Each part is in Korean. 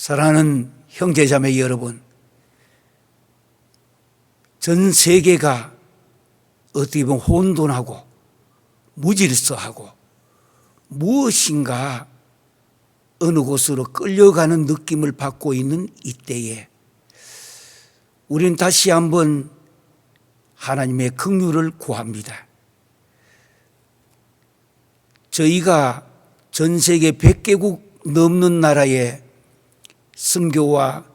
사랑하는 형제자매 여러분, 전 세계가 어떻게 보면 혼돈하고 무질서하고 무엇인가 어느 곳으로 끌려가는 느낌을 받고 있는 이때에 우리는 다시 한번 하나님의 긍휼을 구합니다. 저희가 전 세계 100개국 넘는 나라에 선교와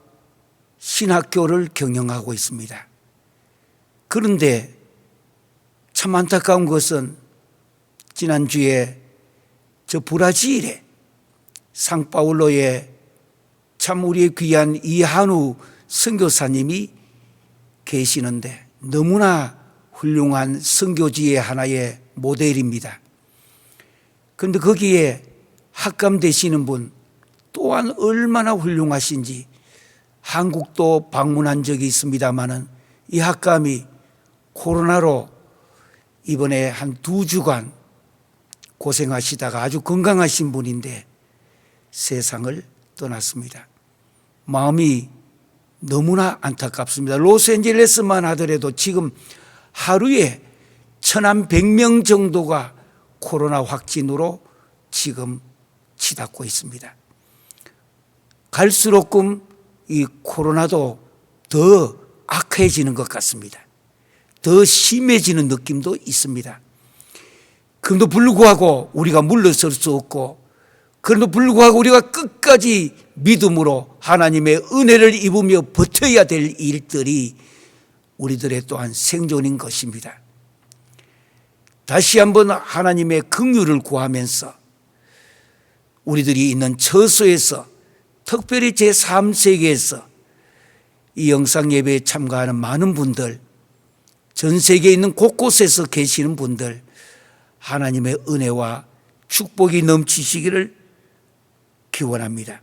신학교를 경영하고 있습니다. 그런데 참 안타까운 것은 지난주에 저 브라질에 상파울로에 참 우리의 귀한 이한우 선교사님이 계시는데 너무나 훌륭한 선교지의 하나의 모델입니다. 그런데 거기에 학감되시는 분 또한 얼마나 훌륭하신지 한국도 방문한 적이 있습니다마는 이 학감이 코로나로 이번에 한 2주간 고생하시다가 아주 건강하신 분인데 세상을 떠났습니다. 마음이 너무나 안타깝습니다. 로스앤젤레스만 하더라도 지금 하루에 1,100명 정도가 코로나 확진으로 지금 치닫고 있습니다. 갈수록끔 이 코로나도 더 악해지는 것 같습니다. 더 심해지는 느낌도 있습니다. 그럼에도 불구하고 우리가 물러설 수 없고, 그럼에도 불구하고 우리가 끝까지 믿음으로 하나님의 은혜를 입으며 버텨야 될 일들이 우리들의 또한 생존인 것입니다. 다시 한번 하나님의 긍휼을 구하면서 우리들이 있는 처소에서, 특별히 제3세계에서 이 영상 예배에 참가하는 많은 분들, 전 세계에 있는 곳곳에서 계시는 분들, 하나님의 은혜와 축복이 넘치시기를 기원합니다.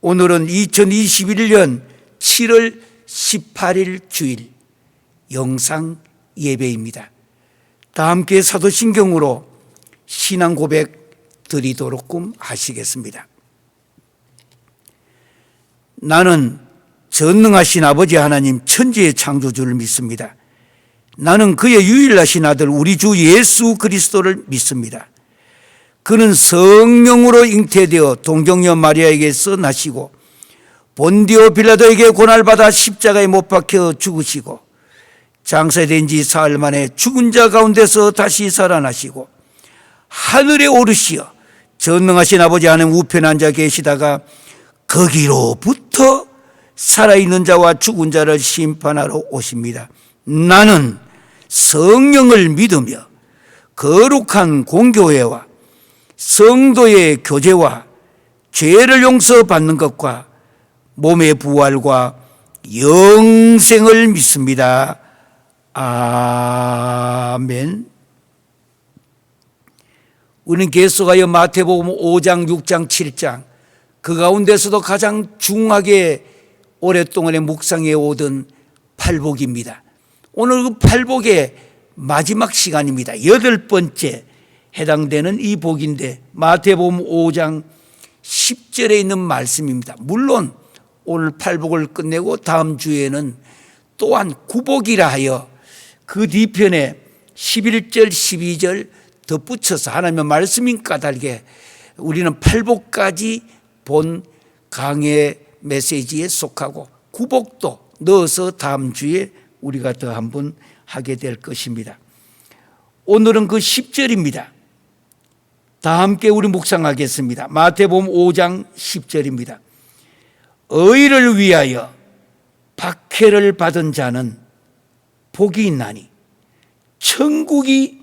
오늘은 2021년 7월 18일 주일 영상 예배입니다. 다 함께 사도신경으로 신앙 고백 드리도록끔 하시겠습니다. 나는 전능하신 아버지 하나님 천지의 창조주를 믿습니다. 나는 그의 유일하신 아들 우리 주 예수 그리스도를 믿습니다. 그는 성령으로 잉태되어 동정녀 마리아에게서 나시고 본디오 빌라도에게 고난받아 십자가에 못 박혀 죽으시고 장사된 지 사흘 만에 죽은 자 가운데서 다시 살아나시고 하늘에 오르시어 전능하신 아버지 하나님 우편에 앉아 계시다가 거기로부터 살아있는 자와 죽은 자를 심판하러 오십니다. 나는 성령을 믿으며 거룩한 공교회와 성도의 교제와 죄를 용서받는 것과 몸의 부활과 영생을 믿습니다. 아멘. 우리는 계속하여 마태복음 5장, 6장, 7장 그 가운데서도 가장 중하게 오랫동안에 묵상해 오던 팔복입니다. 오늘 그 팔복의 마지막 시간입니다. 8번째 해당되는 이 복인데 마태복음 5장 10절에 있는 말씀입니다. 물론 오늘 팔복을 끝내고 다음 주에는 또한 구복이라 하여 그 뒤편에 11절 12절 덧붙여서 하나님의 말씀인 까닭에 우리는 팔복까지 본 강의 메시지에 속하고 구복도 넣어서 다음 주에 우리가 더 한번 하게 될 것입니다. 오늘은 그 10절입니다. 다 함께 우리 묵상하겠습니다. 마태복음 5장 10절입니다. 의를 위하여 박해를 받은 자는 복이 있나니 천국이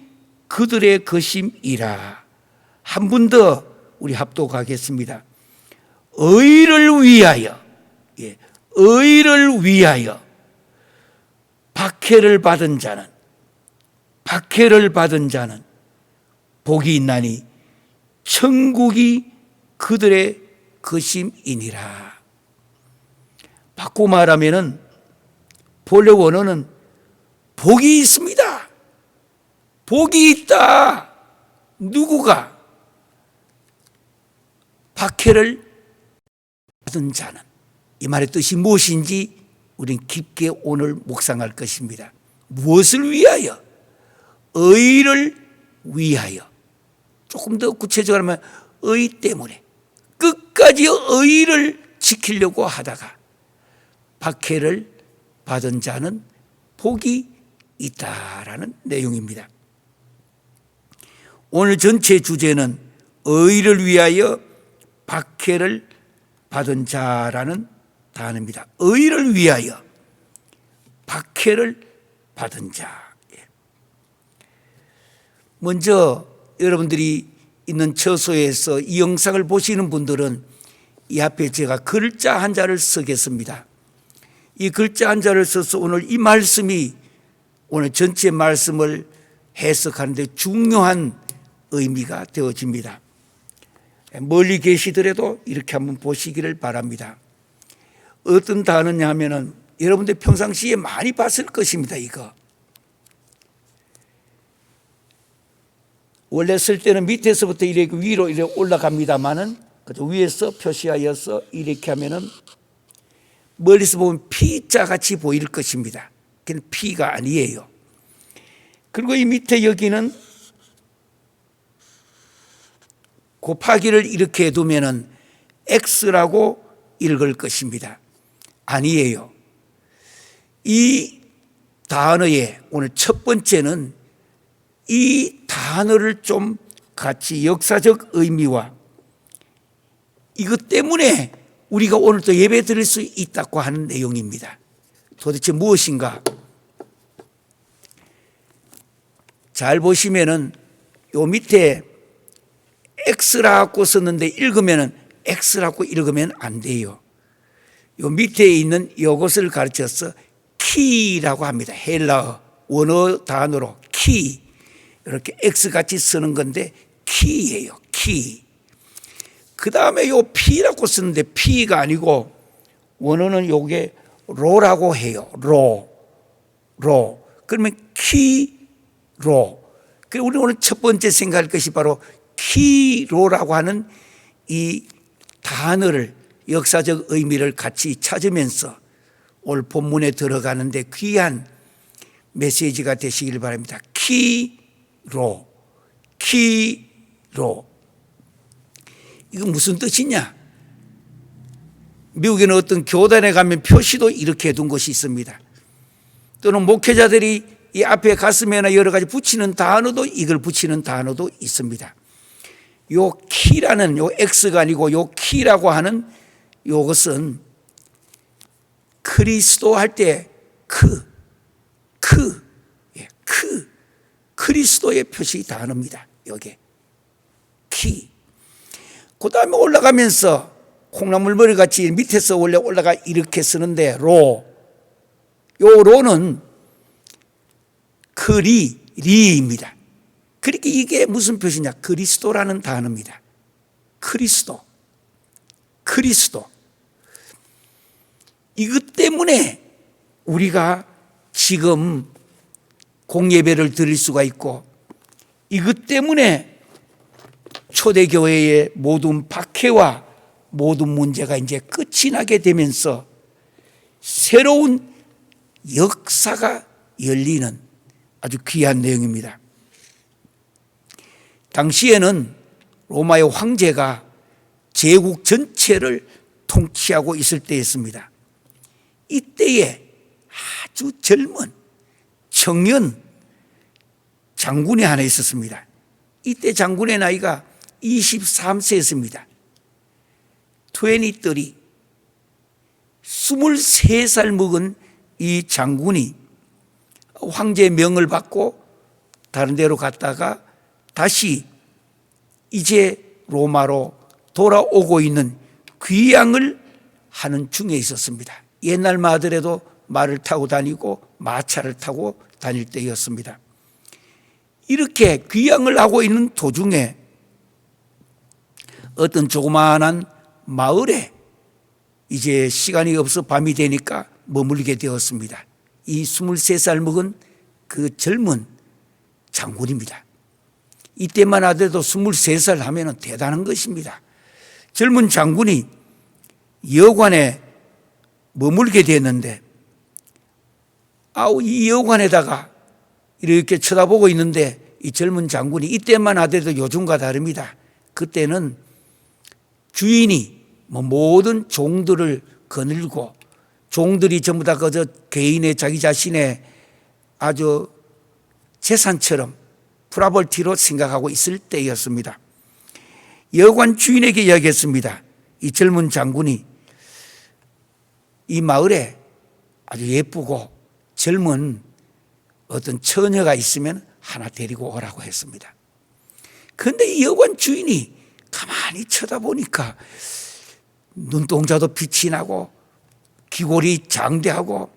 그들의 것임이라. 한 번 더 우리 합독하겠습니다. 의를 위하여, 의를 위하여 박해를 받은 자는 복이 있나니 천국이 그들의 것임이니라. 바꿔 말하면은 본래 원어는 복이 있습니다. 복이 있다. 누구가 박해를 받은 자는, 이 말의 뜻이 무엇인지 우리는 깊게 오늘 묵상할 것입니다. 무엇을 위하여? 의를 위하여. 조금 더 구체적으로 하면 의 때문에 끝까지 의를 지키려고 하다가 박해를 받은 자는 복이 있다라는 내용입니다. 오늘 전체 주제는 의를 위하여 박해를 받은 자라는 단어입니다. 의를 위하여 박해를 받은 자. 먼저 여러분들이 있는 처소에서 이 영상을 보시는 분들은 이 앞에 제가 글자 한자를 쓰겠습니다. 이 글자 한자를 써서 오늘 이 말씀이 오늘 전체 말씀을 해석하는 데 중요한 의미가 되어집니다. 멀리 계시더라도 이렇게 한번 보시기를 바랍니다. 어떤 단어냐 하면은 여러분들 평상시에 많이 봤을 것입니다. 이거 원래 쓸 때는 밑에서부터 이렇게 위로 이렇게 올라갑니다만은 위에서 표시하여서 이렇게 하면은 멀리서 보면 P자 같이 보일 것입니다. 그건 P가 아니에요. 그리고 이 밑에 여기는 곱하기를 이렇게 두면은 X라고 읽을 것입니다. 아니에요. 이 단어의 오늘 첫 번째는 이 단어를 좀 같이 역사적 의미와 이것 때문에 우리가 오늘 또 예배 드릴 수 있다고 하는 내용입니다. 도대체 무엇인가? 잘 보시면은 요 밑에 X라고 썼는데 읽으면은 X라고 읽으면 안 돼요. 요 밑에 있는 이것을 가르쳐서 키라고 합니다. 헬라어 원어 단어로 키. 이렇게 X같이 쓰는 건데 키예요. 키. 그 다음에 요 P라고 쓰는데 P가 아니고 원어는 요게 로라고 해요. 로. 그러면 키로. 우리 오늘 첫 번째 생각할 것이 바로 키로라고 하는 이 단어를 역사적 의미를 같이 찾으면서 오늘 본문에 들어가는데 귀한 메시지가 되시길 바랍니다. 키로. 이거 무슨 뜻이냐? 미국에는 어떤 교단에 가면 표시도 이렇게 해둔 것이 있습니다. 또는 목회자들이 이 앞에 가슴에나 여러 가지 붙이는 단어도 이걸 붙이는 단어도 있습니다. 요 키라는 요 X가 아니고 요 키라고 하는 요것은 그리스도 할 때 그리스도의 표시 단어입니다. 요게 키. 그 다음에 올라가면서 콩나물 머리 같이 밑에서 원래 올라가 이렇게 쓰는데 로. 요 로는 리입니다. 그러니까 이게 무슨 표시냐? 그리스도라는 단어입니다. 그리스도. 이것 때문에 우리가 지금 공예배를 드릴 수가 있고 이것 때문에 초대교회의 모든 박해와 모든 문제가 이제 끝이 나게 되면서 새로운 역사가 열리는 아주 귀한 내용입니다. 당시에는 로마의 황제가 제국 전체를 통치하고 있을 때였습니다. 이때에 아주 젊은 청년 장군이 하나 있었습니다. 이때 장군의 나이가 23세였습니다. 23살 먹은 이 장군이 황제의 명을 받고 다른 데로 갔다가 다시 이제 로마로 돌아오고 있는 귀향을 하는 중에 있었습니다. 옛날만 하더라도 말을 타고 다니고 마차를 타고 다닐 때였습니다. 이렇게 귀향을 하고 있는 도중에 어떤 조그마한 마을에 이제 시간이 없어 밤이 되니까 머물게 되었습니다. 이 23살 먹은 그 젊은 장군입니다. 이때만 하더라도 23살 하면 대단한 것입니다. 젊은 장군이 여관에 머물게 됐는데 이 여관에다가 이렇게 쳐다보고 있는데 이 젊은 장군이 이때만 하더라도 요즘과 다릅니다. 그때는 주인이 모든 종들을 거느리고 종들이 전부 다 그저 개인의 자기 자신의 아주 재산처럼 프라벌티로 생각하고 있을 때였습니다. 여관 주인에게 이야기했습니다. 이 젊은 장군이 이 마을에 아주 예쁘고 젊은 어떤 처녀가 있으면 하나 데리고 오라고 했습니다. 그런데 이 여관 주인이 가만히 쳐다보니까 눈동자도 빛이 나고 귀골이 장대하고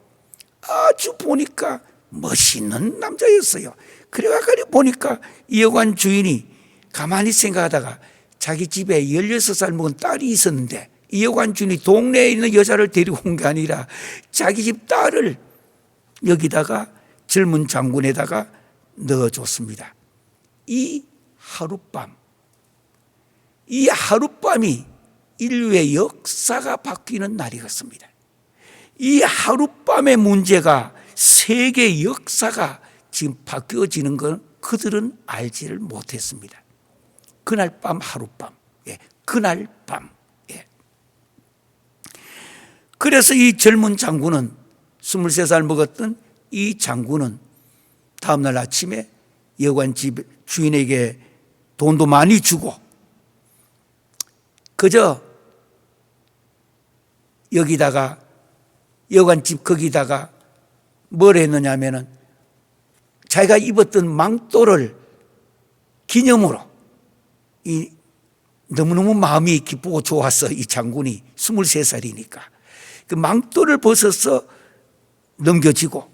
아주 보니까 멋있는 남자였어요. 그래가지고 보니까 이 여관 주인이 가만히 생각하다가 자기 집에 16살 먹은 딸이 있었는데 이 여관 주인이 동네에 있는 여자를 데리고 온 게 아니라 자기 집 딸을 여기다가 젊은 장군에다가 넣어줬습니다. 이 하룻밤이 인류의 역사가 바뀌는 날이었습니다. 이 하룻밤의 문제가 세계 역사가 지금 바뀌어지는 건 그들은 알지를 못했습니다. 그날 밤 하룻밤, 그날 밤. 그래서 이 젊은 장군은 23살 먹었던 이 장군은 다음날 아침에 여관집 주인에게 돈도 많이 주고 그저 여기다가 여관집 거기다가 뭘 했느냐 하면은 자기가 입었던 망토를 기념으로 이 너무너무 마음이 기쁘고 좋았어. 이 장군이 23살이니까 그 망토를 벗어서 넘겨지고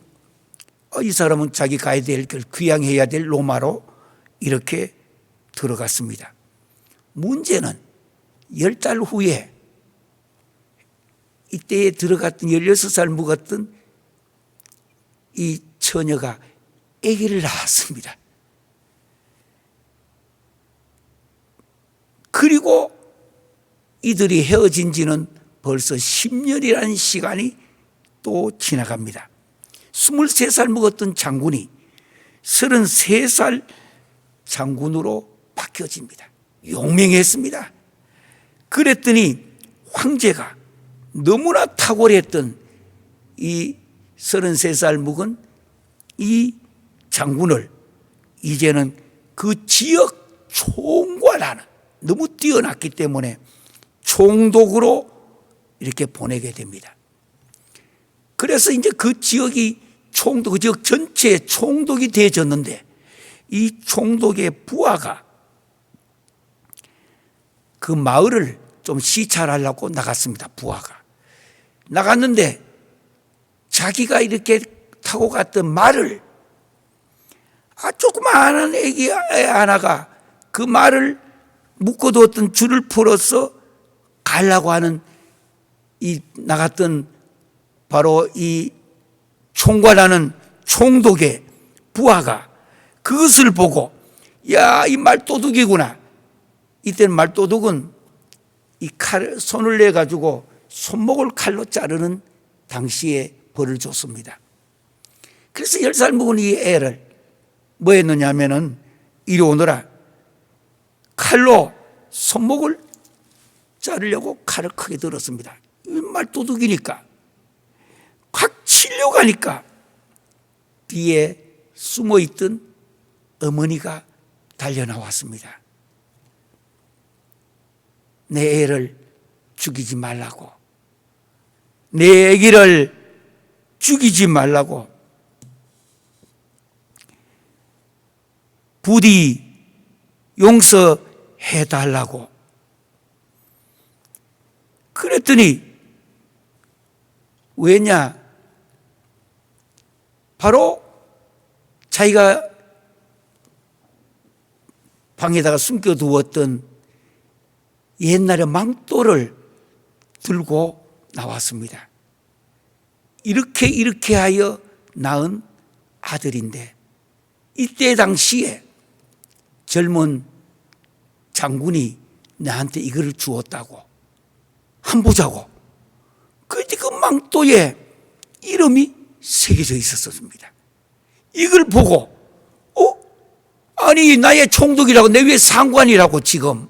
이 사람은 자기 가야 될 길 귀향해야 될 로마로 이렇게 들어갔습니다. 문제는 10달 후에 이때에 들어갔던 16살 묵었던 이 처녀가 아기를 낳았습니다. 그리고 이들이 헤어진 지는 벌써 10년이라는 시간이 또 지나갑니다. 23살 먹었던 장군이 33살 장군으로 바뀌어집니다. 용맹했습니다. 그랬더니 황제가 너무나 탁월했던 이 33살 묵은 이 장군을 이제는 그 지역 총괄하는 너무 뛰어났기 때문에 총독으로 이렇게 보내게 됩니다. 그래서 이제 그 지역이 총독, 그 지역 전체의 총독이 되어졌는데 이 총독의 부하가 그 마을을 좀 시찰하려고 나갔습니다. 부하가 나갔는데 자기가 이렇게 타고 갔던 말을 조그마한 애기 하나가 그 말을 묶어두었던 줄을 풀어서 가려고 하는 이 나갔던 바로 이 총괄하는 총독의 부하가 그것을 보고 야, 이 말도둑이구나. 이때는 말도둑은 이 손을 내 가지고 손목을 칼로 자르는 당시에 벌을 줬습니다. 그래서 10살 먹은 이 애를 뭐 했느냐 하면은 이리 오너라. 칼로 손목을 자르려고 칼을 크게 들었습니다. 말도둑이니까 확 치려고 하니까 뒤에 숨어있던 어머니가 달려나왔습니다. 내 애를 죽이지 말라고, 내 아기를 죽이지 말라고, 부디 용서해달라고. 그랬더니 왜냐? 바로 자기가 방에다가 숨겨두었던 옛날의 망토를 들고 나왔습니다. 이렇게 하여 낳은 아들인데 이때 당시에 젊은 장군이 나한테 이거를 주었다고. 한번 보자고. 망토에 이름이 새겨져 있었습니다. 이걸 보고 아니 나의 총독이라고 내 왜 상관이라고 지금.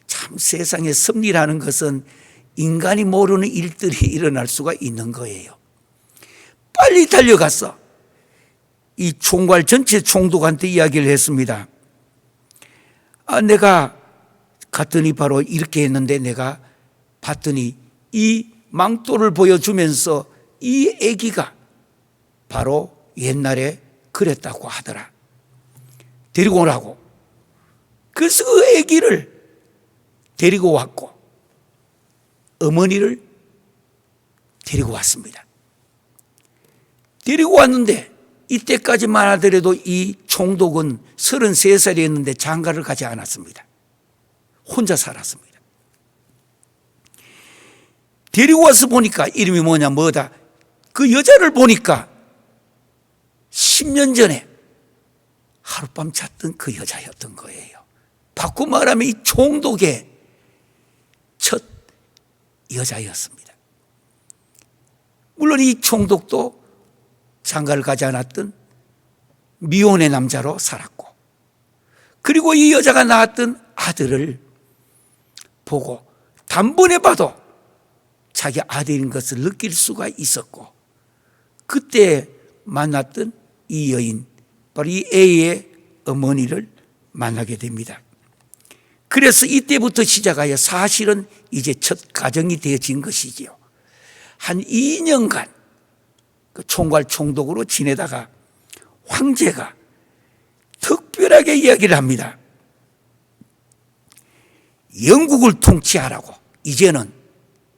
참 세상의 섭리라는 것은 인간이 모르는 일들이 일어날 수가 있는 거예요. 빨리 달려가서 이 총괄 전체 총독한테 이야기를 했습니다. 내가 갔더니 바로 이렇게 했는데 내가 봤더니 이 망토를 보여주면서 이 아기가 바로 옛날에 그랬다고 하더라. 데리고 오라고. 그래서 그 아기를 데리고 왔고 어머니를 데리고 왔습니다. 데리고 왔는데 이때까지만 하더라도 이 총독은 33살이었는데 장가를 가지 않았습니다. 혼자 살았습니다. 데리고 와서 보니까 이름이 뭐다. 그 여자를 보니까 10년 전에 하룻밤 잤던 그 여자였던 거예요. 바꿔 말하면 이 총독의 첫 여자였습니다. 물론 이 총독도 장가를 가지 않았던 미혼의 남자로 살았고, 그리고 이 여자가 낳았던 아들을 보고 단번에 봐도 자기 아들인 것을 느낄 수가 있었고, 그때 만났던 이 여인, 바로 이 A의 어머니를 만나게 됩니다. 그래서 이때부터 시작하여 사실은 이제 첫 가정이 되어진 것이지요. 한 2년간 그 총괄 총독으로 지내다가 황제가 특별하게 이야기를 합니다. 영국을 통치하라고. 이제는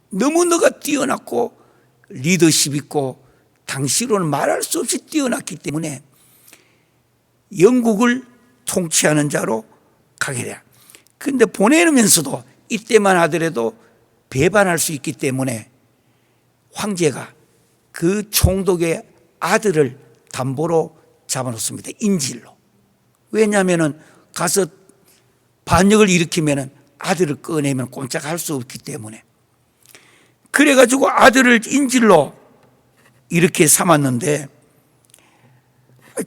너무 너가 뛰어났고 리더십 있고 당시로는 말할 수 없이 뛰어났기 때문에 영국을 통치하는 자로 가게 돼. 그런데 보내면서도 이때만 하더라도 배반할 수 있기 때문에 황제가 그 총독의 아들을 담보로 잡아놓습니다. 인질로. 왜냐하면 가서 반역을 일으키면 아들을 꺼내면 꼼짝할 수 없기 때문에. 그래가지고 아들을 인질로 이렇게 삼았는데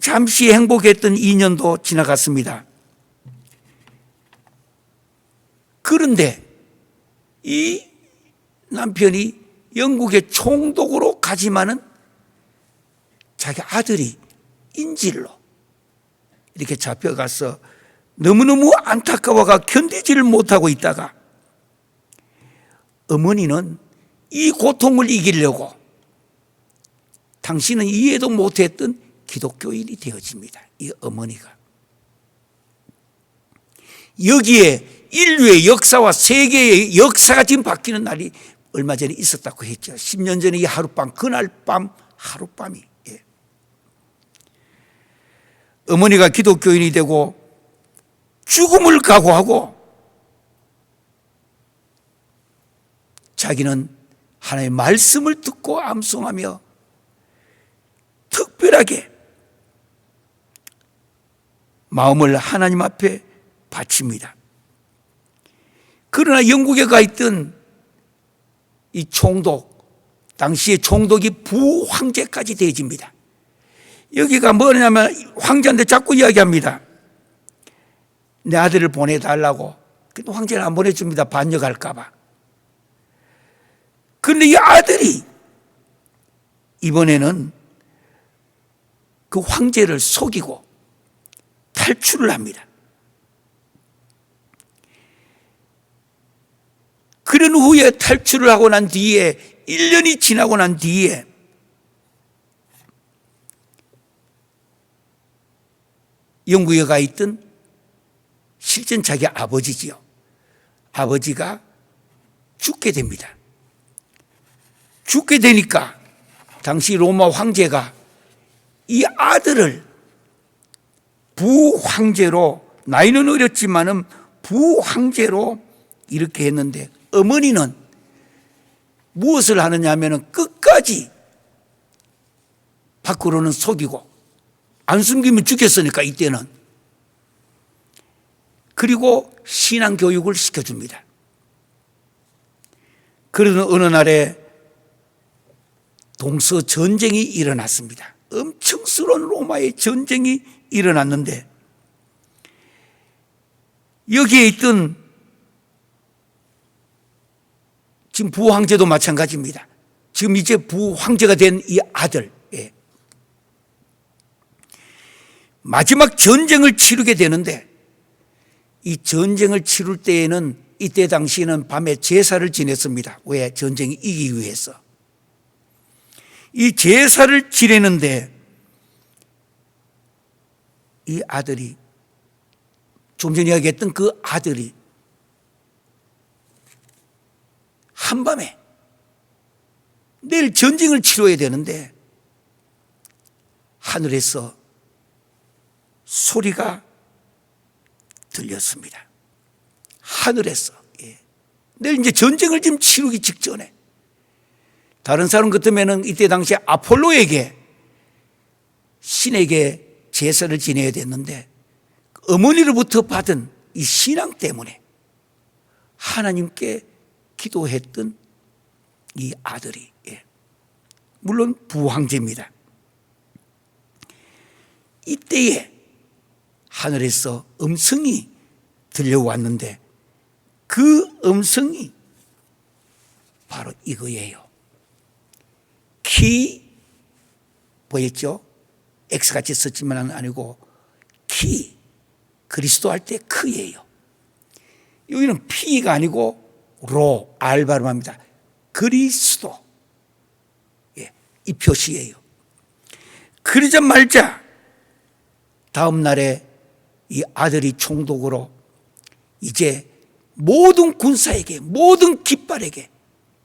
잠시 행복했던 2년도 지나갔습니다. 그런데 이 남편이 영국의 총독으로 가지만은 자기 아들이 인질로 이렇게 잡혀가서 너무너무 안타까워가 견디지를 못하고 있다가 어머니는 이 고통을 이기려고 당신은 이해도 못했던 기독교인이 되어집니다. 이 어머니가. 여기에 인류의 역사와 세계의 역사가 지금 바뀌는 날이 얼마 전에 있었다고 했죠. 10년 전에 이 하룻밤, 그날 밤 하룻밤이. 예. 어머니가 기독교인이 되고 죽음을 각오하고 자기는 하나님의 말씀을 듣고 암송하며 특별하게 마음을 하나님 앞에 바칩니다. 그러나 영국에 가 있던 이 총독, 당시의 총독이 부황제까지 되어집니다. 여기가 뭐냐면 황제한테 자꾸 이야기합니다. 내 아들을 보내달라고. 근데 황제는 안 보내줍니다. 반역할까 봐. 그런데 이 아들이 이번에는 그 황제를 속이고 탈출을 합니다. 그런 후에 탈출을 하고 난 뒤에 1년이 지나고 난 뒤에 영국에 가 있던 실전 자기 아버지지요. 아버지가 죽게 됩니다. 죽게 되니까 당시 로마 황제가 이 아들을 부황제로, 나이는 어렸지만은 부황제로 이렇게 했는데 어머니는 무엇을 하느냐 하면 끝까지 밖으로는 속이고 안 숨기면 죽겠으니까 이때는. 그리고 신앙 교육을 시켜줍니다. 그러던 어느 날에 동서 전쟁이 일어났습니다. 엄청스러운 로마의 전쟁이 일어났는데 여기에 있던 지금 부황제도 마찬가지입니다. 지금 이제 부황제가 된 이 아들, 마지막 전쟁을 치르게 되는데 이 전쟁을 치를 때에는 이때 당시에는 밤에 제사를 지냈습니다. 왜? 전쟁이 이기기 위해서. 이 제사를 지내는데 이 아들이, 좀 전에 이야기했던 그 아들이 한밤에 내일 전쟁을 치러야 되는데 하늘에서 소리가 들렸습니다. 하늘에서. 내일 이제 전쟁을 지금 치르기 직전에 다른 사람 같으면 이때 당시에 아폴로에게, 신에게 제사를 지내야 됐는데 어머니로부터 받은 이 신앙 때문에 하나님께 기도했던 이 아들이, 물론 부황제입니다. 이때에 하늘에서 음성이 들려왔는데 그 음성이 바로 이거예요. 키, 뭐였죠? X같이 썼지만 아니고 키, 그리스도 할 때 크예요. 여기는 P가 아니고 로, R 발음합니다. 그리스도, 이 표시예요. 그러자마자 다음 날에 이 아들이 총독으로 이제 모든 군사에게, 모든 깃발에게,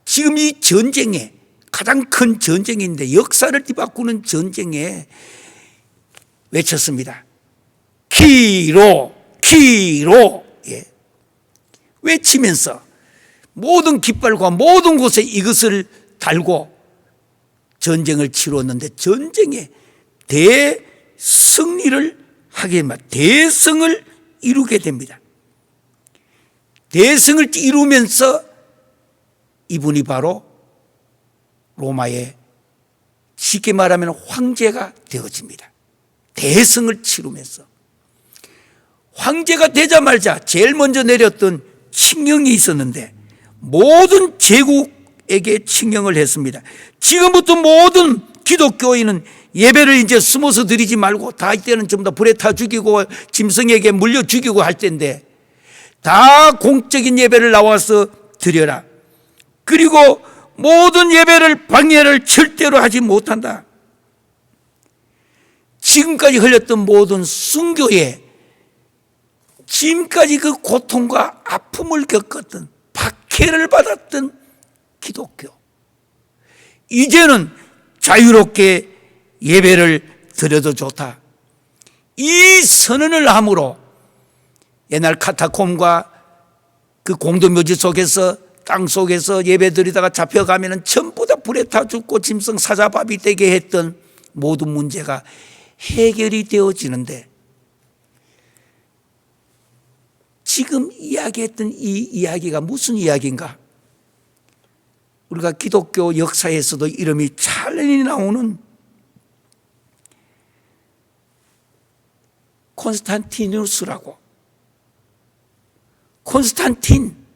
지금 이 전쟁에, 가장 큰 전쟁인데 역사를 뒤바꾸는 전쟁에 외쳤습니다. 키로, 키로, 외치면서 모든 깃발과 모든 곳에 이것을 달고 전쟁을 치루었는데 전쟁에 대승리를 하게 됩니다. 대승을 이루게 됩니다. 대승을 이루면서 이분이 바로 로마의, 쉽게 말하면 황제가 되어집니다. 대승을 치르면서. 황제가 되자마자 제일 먼저 내렸던 칙령이 있었는데 모든 제국에게 칙령을 했습니다. 지금부터 모든 기독교인은 예배를 이제 숨어서 드리지 말고, 다 이때는 전부 다 불에 타 죽이고 짐승에게 물려 죽이고 할 때인데 다 공적인 예배를 나와서 드려라. 그리고 모든 예배를 방해를 절대로 하지 못한다. 지금까지 흘렸던 모든 순교에, 지금까지 그 고통과 아픔을 겪었던, 박해를 받았던 기독교, 이제는 자유롭게 예배를 드려도 좋다. 이 선언을 함으로 옛날 카타콤과 그 공동묘지 속에서, 땅 속에서 예배 드리다가 잡혀가면 전부 다 불에 타 죽고 짐승 사자밥이 되게 했던 모든 문제가 해결이 되어지는데, 지금 이야기했던 이 이야기가 무슨 이야기인가? 우리가 기독교 역사에서도 이름이 잘 나오는 콘스탄티누스라고, 콘스탄틴,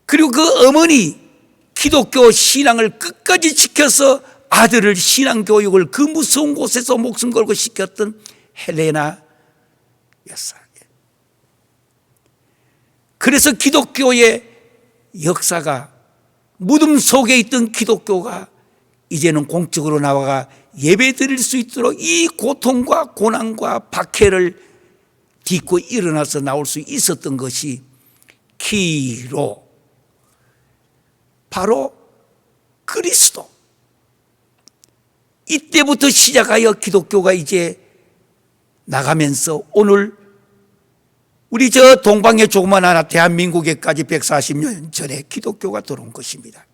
그리고 그 어머니 기독교 신앙을 끝까지 지켜서 아들을 신앙교육을 그 무서운 곳에서 목숨 걸고 시켰던 헬레나 여사. 그래서 기독교의 역사가, 무덤 속에 있던 기독교가 이제는 공적으로 나와가 예배 드릴 수 있도록 이 고통과 고난과 박해를 딛고 일어나서 나올 수 있었던 것이 키로, 바로 그리스도. 이때부터 시작하여 기독교가 이제 나가면서 오늘 우리 저 동방의 조그만 나라 대한민국에까지 140년 전에 기독교가 들어온 것입니다.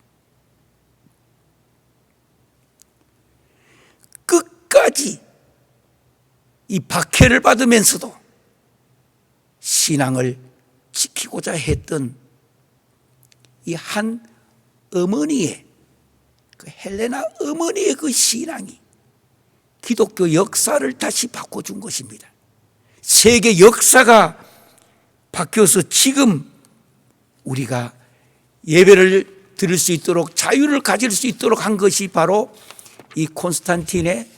끝까지 이 박해를 받으면서도 신앙을 지키고자 했던 이 한 어머니의 그 헬레나 어머니의 그 신앙이 기독교 역사를 다시 바꿔준 것입니다. 세계 역사가 바뀌어서 지금 우리가 예배를 드릴 수 있도록 자유를 가질 수 있도록 한 것이 바로 이 콘스탄틴의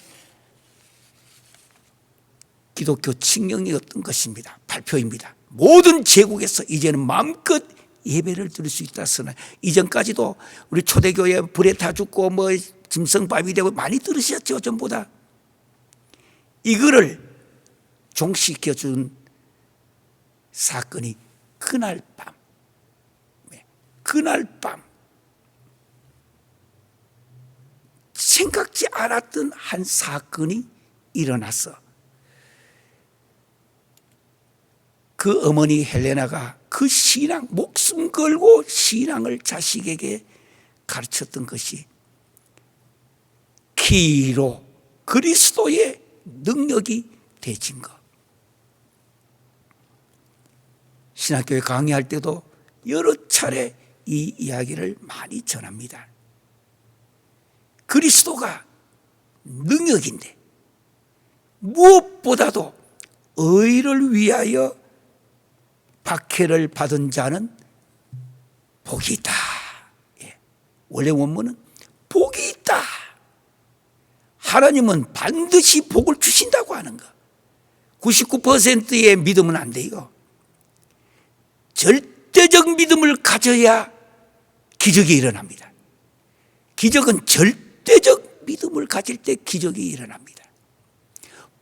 기독교 칙령이었던 것입니다. 발표입니다. 모든 제국에서 이제는 마음껏 예배를 드릴 수 있다 쓰나 이전까지도 우리 초대교회 불에 타 죽고 뭐 짐승밥이 되고 많이 들으셨죠. 전보다 이거를 종식시켜준 사건이 그날 밤 생각지 않았던 한 사건이 일어났어. 그 어머니 헬레나가 그 신앙, 목숨 걸고 신앙을 자식에게 가르쳤던 것이 키로 그리스도의 능력이 되진 것. 신학교에 강의할 때도 여러 차례 이 이야기를 많이 전합니다. 그리스도가 능력인데 무엇보다도 의를 위하여 박해를 받은 자는 복이 있다. 원래 원문은 복이 있다. 하나님은 반드시 복을 주신다고 하는 거. 99%의 믿음은 안 돼요. 절대적 믿음을 가져야 기적이 일어납니다. 기적은 절대적 믿음을 가질 때 기적이 일어납니다.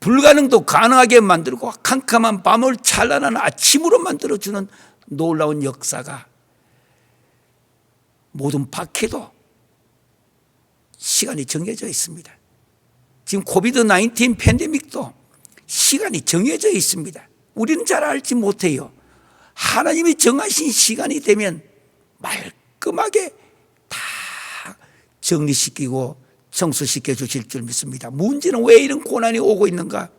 불가능도 가능하게 만들고 캄캄한 밤을 찬란한 아침으로 만들어주는 놀라운 역사가 모든 박해도 시간이 정해져 있습니다. 지금 코비드-19 팬데믹도 시간이 정해져 있습니다. 우리는 잘 알지 못해요. 하나님이 정하신 시간이 되면 말끔하게 다 정리시키고 청소시켜 주실 줄 믿습니다. 문제는 왜 이런 고난이 오고 있는가?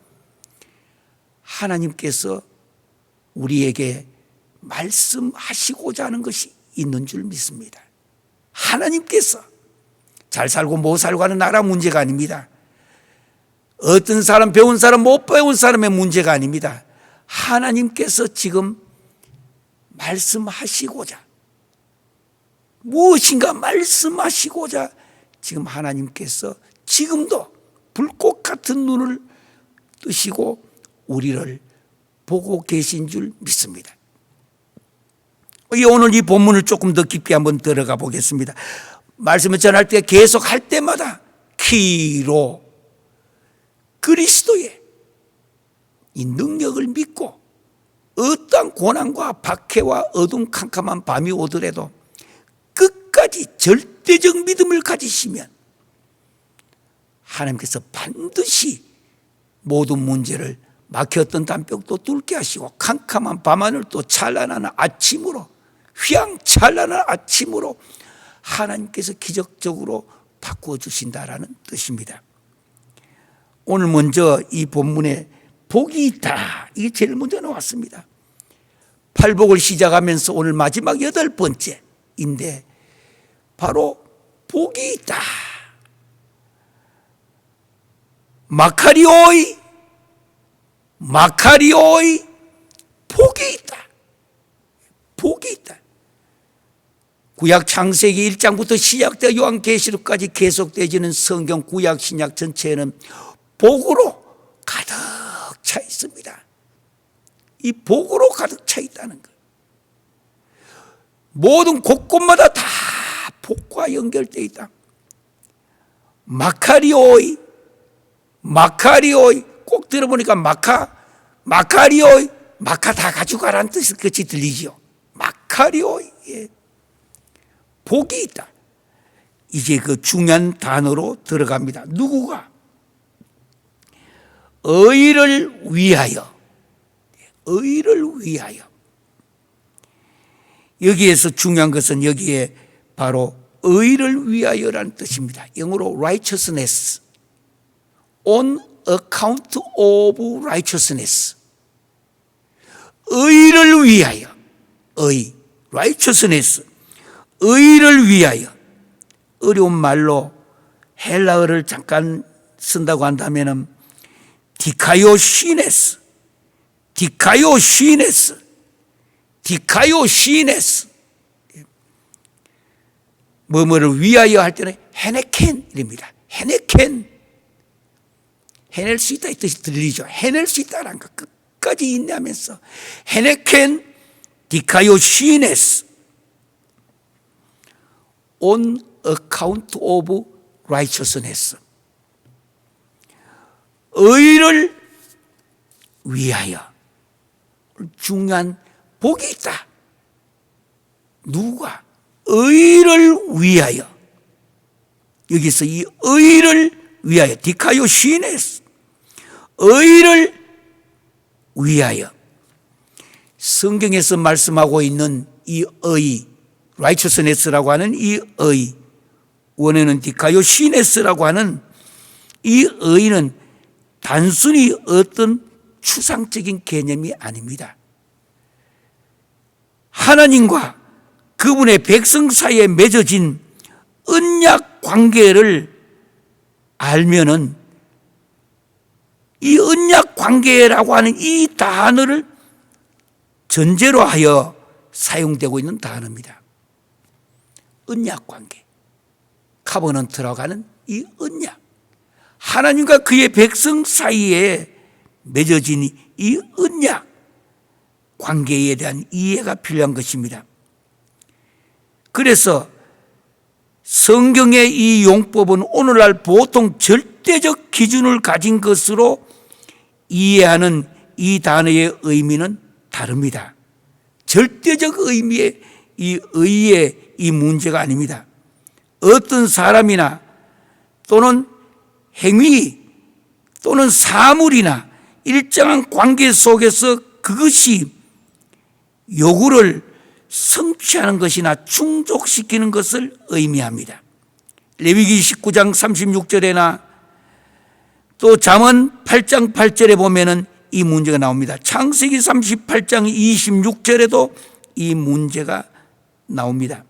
하나님께서 우리에게 말씀하시고자 하는 것이 있는 줄 믿습니다. 하나님께서 잘 살고 못 살고 하는 나라 문제가 아닙니다. 어떤 사람, 배운 사람, 못 배운 사람의 문제가 아닙니다. 하나님께서 지금 말씀하시고자, 무엇인가 말씀하시고자 지금 하나님께서 지금도 불꽃 같은 눈을 뜨시고 우리를 보고 계신 줄 믿습니다. 오늘 이 본문을 조금 더 깊게 한번 들어가 보겠습니다. 말씀을 전할 때 계속 할 때마다 키로 그리스도의 이 능력을 믿고 어떠한 고난과 박해와 어둠 캄캄한 밤이 오더라도 끝까지 절대적 믿음을 가지시면 하나님께서 반드시 모든 문제를 막혔던 담벽도 뚫게 하시고 캄캄한 밤하늘 또 찬란한 아침으로 휘황찬란한 아침으로 하나님께서 기적적으로 바꾸어 주신다라는 뜻입니다. 오늘 먼저 이 본문에 복이 있다, 이게 제일 먼저 나왔습니다. 팔복을 시작하면서 오늘 마지막 8번째인데 바로 복이 있다. 마카리오이 복이 있다. 복이 있다. 구약 창세기 1장부터 시작되어 요한계시록까지 계속되어지는 성경 구약 신약 전체에는 복으로 가득 차 있습니다. 이 복으로 가득 차 있다는 것. 모든 곳곳마다 다 복과 연결되어 있다. 마카리오이 꼭 들어보니까 마카리오이 마카 다 가져가라는 뜻이 같이 들리죠. 마카리오이, 예. 복이 있다. 이제 그 중요한 단어로 들어갑니다. 누구가? 의를 위하여. 여기에서 중요한 것은 여기에 바로 의를 위하여라는 뜻입니다. 영어로 righteousness, on account of righteousness. 의를 위하여, righteousness, 의를 위하여, 어려운 말로 헬라어를 잠깐 쓴다고 한다면 디카요시네스, 디카요시네스, 디카요시네스, 뭐뭐를 위하여 할 때는 헤네켄입니다. 헤네켄, 해낼 수 있다 이 뜻이 들리죠. 해낼 수 있다는 것 끝까지 인내하면서 헤네켄 디카요시네스 on account of righteousness, 의를 위하여. 중요한 복이 있다. 누가? 의를 위하여. 여기서 이 의를 위하여, 디카요시네스, 의를 위하여. 성경에서 말씀하고 있는 이 의, righteousness라고 하는 이 의, 원어는 디카요시네스라고 하는 이 의는 단순히 어떤 추상적인 개념이 아닙니다. 하나님과 그분의 백성 사이에 맺어진 언약 관계를 알면은 이 언약 관계라고 하는 이 단어를 전제로 하여 사용되고 있는 단어입니다. 언약 관계, 카버넌트라고 하는 이 언약, 하나님과 그의 백성 사이에 맺어진 이 언약 관계에 대한 이해가 필요한 것입니다. 그래서 성경의 이 용법은 오늘날 보통 절대적 기준을 가진 것으로 이해하는 이 단어의 의미는 다릅니다. 절대적 의미의 이 의의 이 문제가 아닙니다. 어떤 사람이나 또는 행위 또는 사물이나 일정한 관계 속에서 그것이 요구를 성취하는 것이나 충족시키는 것을 의미합니다. 레위기 19장 36절에나 또 잠언 8장 8절에 보면은 이 문제가 나옵니다. 창세기 38장 26절에도 이 문제가 나옵니다.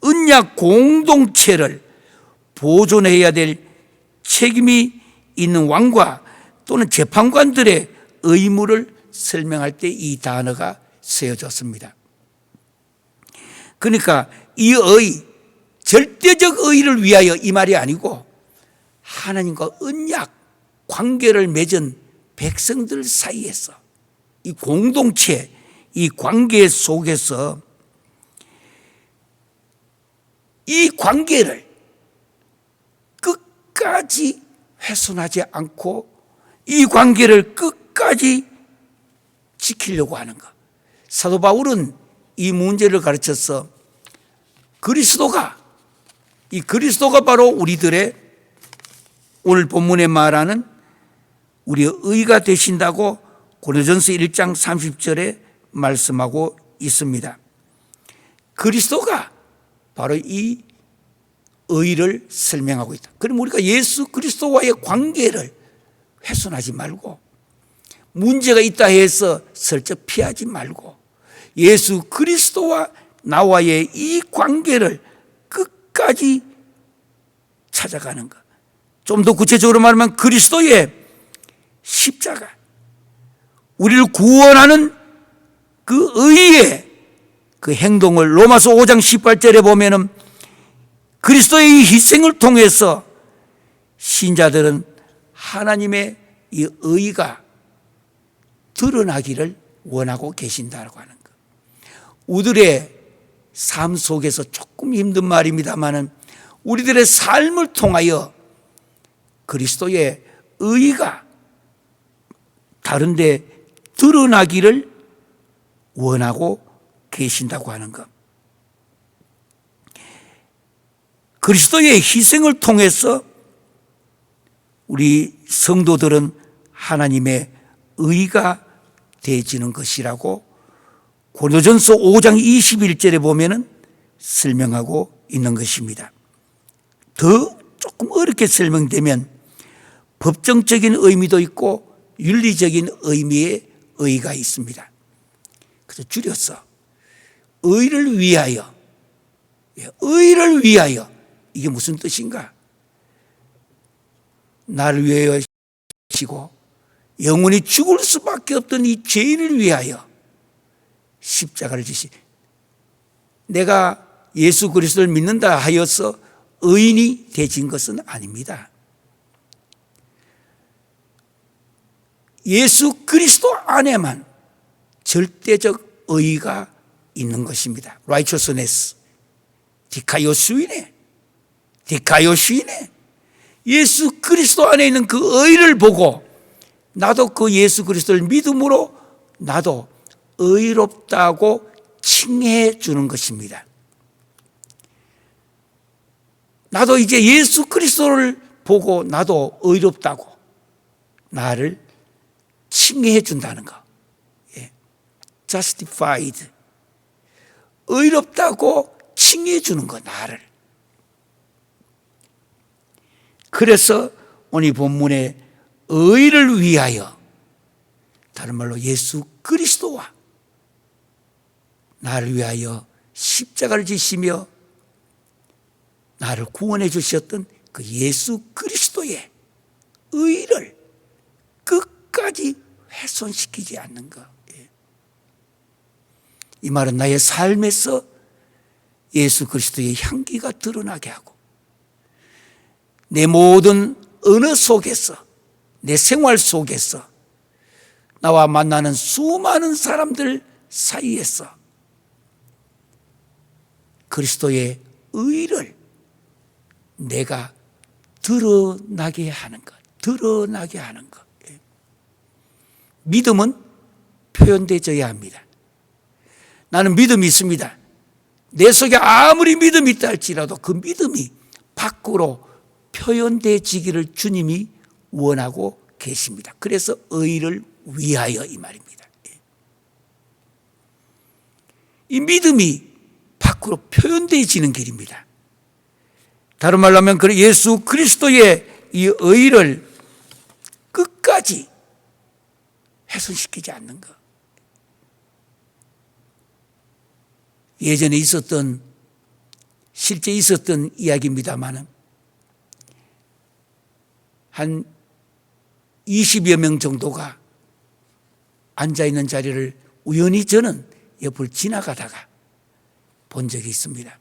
언약 공동체를 보존해야 될 책임이 있는 왕과 또는 재판관들의 의무를 설명할 때 이 단어가 쓰여졌습니다. 그러니까 이 의, 절대적 의를 위하여 이 말이 아니고 하나님과 언약 관계를 맺은 백성들 사이에서 이 공동체, 이 관계 속에서 이 관계를 끝까지 훼손하지 않고 이 관계를 끝까지 지키려고 하는 것. 사도 바울은 이 문제를 가르쳐서 그리스도가 바로 우리들의 오늘 본문에 말하는 우리의 의가 되신다고 고린도전서 1장 30절에 말씀하고 있습니다. 그리스도가 바로 이 의를 설명하고 있다. 그럼 우리가 예수 그리스도와의 관계를 훼손하지 말고 문제가 있다 해서 슬쩍 피하지 말고 예수 그리스도와 나와의 이 관계를 끝까지 찾아가는 것. 좀 더 구체적으로 말하면 그리스도의 십자가, 우리를 구원하는 그 의의 그 행동을 로마서 5장 18절에 보면은 그리스도의 이 희생을 통해서 신자들은 하나님의 이 의가 드러나기를 원하고 계신다고 하는 것. 우리들의 삶 속에서 조금 힘든 말입니다만은 우리들의 삶을 통하여 그리스도의 의가 다른데 드러나기를 원하고 계신다고 하는 것. 그리스도의 희생을 통해서 우리 성도들은 하나님의 의가 되어지는 것이라고 고린도전서 5장 21절에 보면은 설명하고 있는 것입니다. 더 조금 어렵게 설명되면 법정적인 의미도 있고 윤리적인 의미의 의가 있습니다. 그래서 줄여서 의를 위하여 의를 위하여. 이게 무슨 뜻인가? 나를 위하여 시고 영원히 죽을 수밖에 없던 이 죄인을 위하여 십자가를 지시. 내가 예수 그리스도를 믿는다 하여서 의인이 되진 것은 아닙니다. 예수 그리스도 안에만 절대적 의의가 있는 것입니다. righteousness. 디카이오스이네. 예수 그리스도 안에 있는 그 의를 보고 나도 그 예수 그리스도를 믿음으로 나도 의롭다고 칭해 주는 것입니다. 나도 이제 예수 그리스도를 보고 나도 의롭다고 나를 칭해 준다는 거. justified. 의롭다고 칭해 주는 거, 나를. 그래서 오늘 본문에 의를 위하여, 다른 말로 예수 그리스도와 나를 위하여 십자가를 지시며 나를 구원해 주셨던 그 예수 그리스도의 의를 끝까지 훼손시키지 않는 것. 이 말은 나의 삶에서 예수 그리스도의 향기가 드러나게 하고 내 모든 언어 속에서, 내 생활 속에서, 나와 만나는 수많은 사람들 사이에서 그리스도의 의를 내가 드러나게 하는 것. 믿음은 표현되어야 합니다. 나는 믿음이 있습니다. 내 속에 아무리 믿음이 있다 할지라도 그 믿음이 밖으로 표현되어지기를 주님이 원하고 계십니다. 그래서 의를 위하여 이 말입니다. 이 믿음이 밖으로 표현되어지는 길입니다. 다른 말로 하면 예수 그리스도의 이 의를 끝까지 훼손시키지 않는 것. 예전에 실제 있었던 이야기입니다만 한 20여 명 정도가 앉아있는 자리를 우연히 저는 옆을 지나가다가 본 적이 있습니다.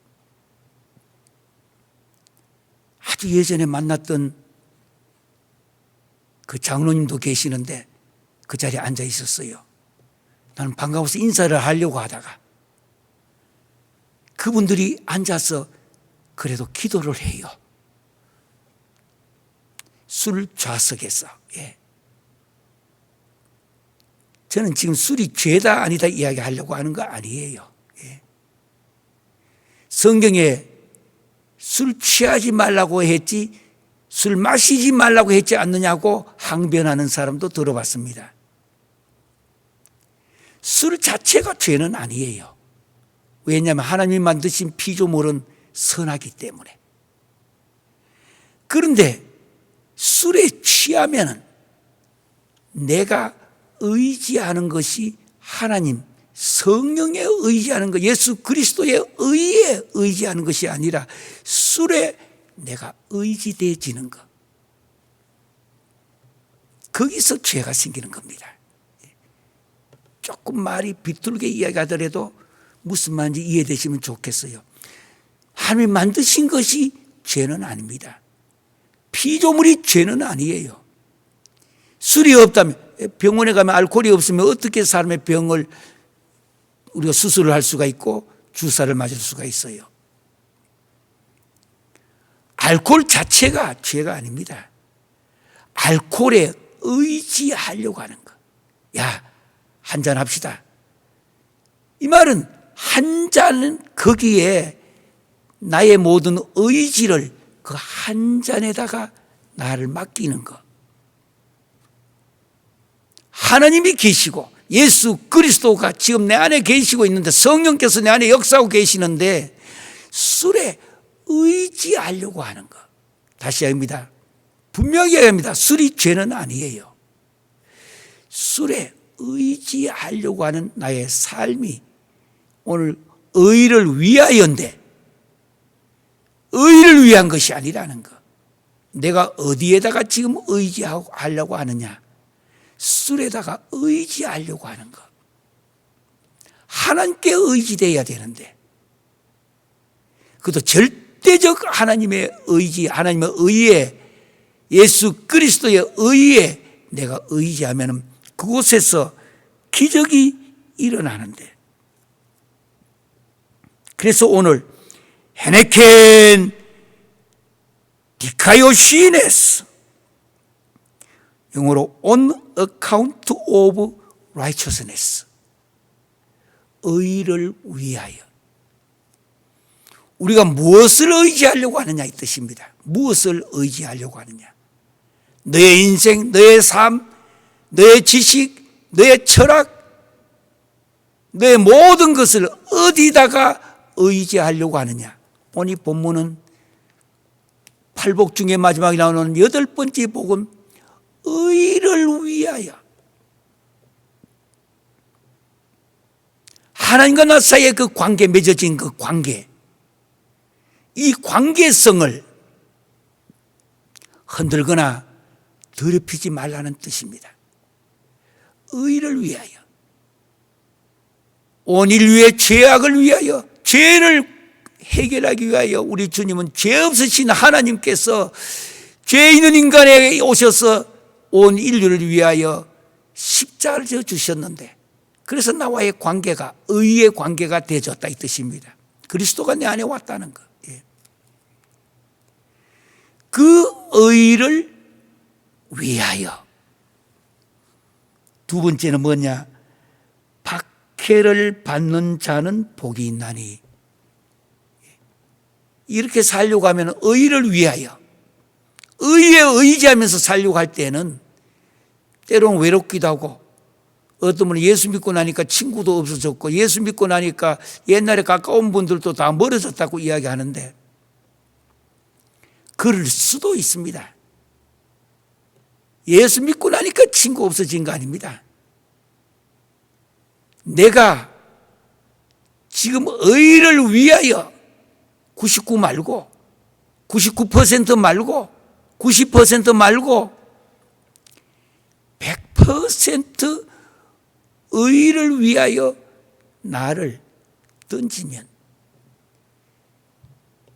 아주 예전에 만났던 그 장로님도 계시는데 그 자리에 앉아 있었어요. 나는 반가워서 인사를 하려고 하다가 그분들이 앉아서 그래도 기도를 해요. 술 좌석에서. 저는 지금 술이 죄다 아니다 이야기하려고 하는 거 아니에요. 성경에 술 취하지 말라고 했지 술 마시지 말라고 했지 않느냐고 항변하는 사람도 들어봤습니다. 술 자체가 죄는 아니에요. 왜냐하면 하나님이 만드신 피조물은 선하기 때문에. 그런데 술에 취하면 내가 의지하는 것이 하나님, 성령에 의지하는 것, 예수 그리스도의 의에 의지하는 것이 아니라 술에 내가 의지되어지는 것. 거기서 죄가 생기는 겁니다. 조금 말이 비뚤게 이야기하더라도 무슨 말인지 이해되시면 좋겠어요. 하나님이 만드신 것이 죄는 아닙니다. 피조물이 죄는 아니에요. 술이 없다면, 병원에 가면 알코올이 없으면 어떻게 사람의 병을 우리가 수술을 할 수가 있고 주사를 맞을 수가 있어요. 알코올 자체가 죄가 아닙니다. 알코올에 의지하려고 하는 것. 야, 한잔 합시다. 이 말은 한 잔은 거기에 나의 모든 의지를 그 한 잔에다가 나를 맡기는 것. 하나님이 계시고 예수 그리스도가 지금 내 안에 계시고 있는데 성령께서 내 안에 역사하고 계시는데 술에 의지하려고 하는 것. 다시 합니다. 분명히 합니다. 술이 죄는 아니에요. 술에 의지하려고 하는 나의 삶이 오늘 의를 위하여인데 의를 위한 것이 아니라는 것. 내가 어디에다가 지금 의지하려고 하느냐? 술에다가 의지하려고 하는 것. 하나님께 의지돼야 되는데, 그것도 절대적 하나님의 의지, 하나님의 의에, 예수 그리스도의 의에 내가 의지하면 그곳에서 기적이 일어나는데, 그래서 오늘 헤네켄 디카요시네스, 영어로 on account of righteousness, 의를 위하여. 우리가 무엇을 의지하려고 하느냐 이 뜻입니다. 무엇을 의지하려고 하느냐. 너의 인생, 너의 삶, 너의 지식, 너의 철학, 너의 모든 것을 어디다가 의지하려고 하느냐. 오늘 본문은 팔복 중에 마지막에 나오는 8번째 복음, 의를 위하여. 하나님과 나 사이에 그 관계, 맺어진 그 관계, 이 관계성을 흔들거나 더럽히지 말라는 뜻입니다. 의를 위하여. 온 인류의 죄악을 위하여, 죄를 해결하기 위하여 우리 주님은 죄 없으신 하나님께서 죄 있는 인간에게 오셔서 온 인류를 위하여 십자가를 져 주셨는데, 그래서 나와의 관계가 의의 관계가 되어졌다 이 뜻입니다. 그리스도가 내 안에 왔다는 것. 그 의를 위하여. 두 번째는 뭐냐? 박해를 받는 자는 복이 있나니. 이렇게 살려고 하면 의를 위하여, 의에 의지하면서 살려고 할 때는 때로는 외롭기도 하고, 어떤 분은 예수 믿고 나니까 친구도 없어졌고, 예수 믿고 나니까 옛날에 가까운 분들도 다 멀어졌다고 이야기하는데, 그럴 수도 있습니다. 예수 믿고 나니까 친구 없어진 거 아닙니다. 내가 지금 의를 위하여 99 말고 99% 말고 90% 말고 100% 의를 위하여 나를 던지면,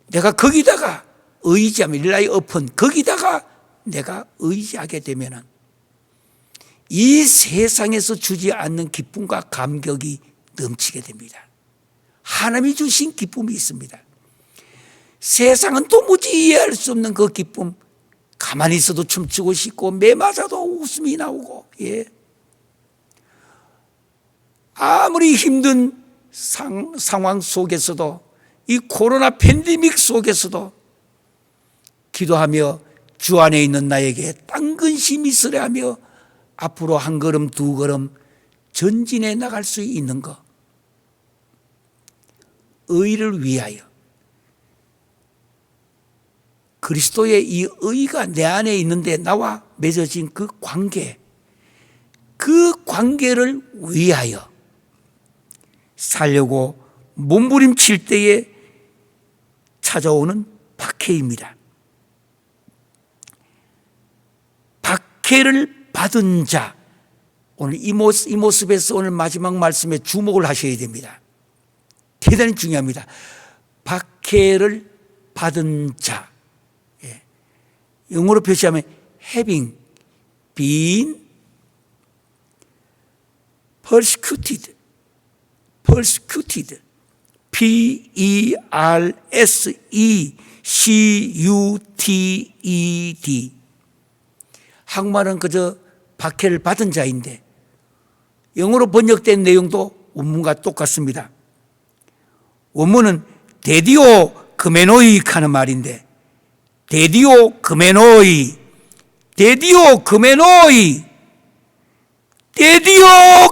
내가 거기다가 의지하면, rely upon, 거기다가 내가 의지하게 되면 이 세상에서 주지 않는 기쁨과 감격이 넘치게 됩니다. 하나님이 주신 기쁨이 있습니다. 세상은 도무지 이해할 수 없는 그 기쁨, 가만히 있어도 춤추고 싶고 매 맞아도 웃음이 나오고, 아무리 힘든 상황 속에서도, 이 코로나 팬데믹 속에서도 기도하며 주 안에 있는 나에게 땅근심이 있으려 하며 앞으로 한 걸음 두 걸음 전진해 나갈 수 있는 것, 의를 위하여. 그리스도의 이 의가 내 안에 있는데 나와 맺어진 그 관계, 그 관계를 위하여 살려고 몸부림칠 때에 찾아오는 박해입니다. 박해를 받은 자, 오늘 이 모습에서 오늘 마지막 말씀에 주목을 하셔야 됩니다. 대단히 중요합니다. 박해를 받은 자, 영어로 표시하면 having been persecuted, P-E-R-S-E-C-U-T-E-D. 한국말은 그저 박해를 받은 자인데 영어로 번역된 내용도 원문과 똑같습니다. 원문은 데디오 그메노이 하는 말인데, 데디오 그메노이, 데디오 그메노이, 데디오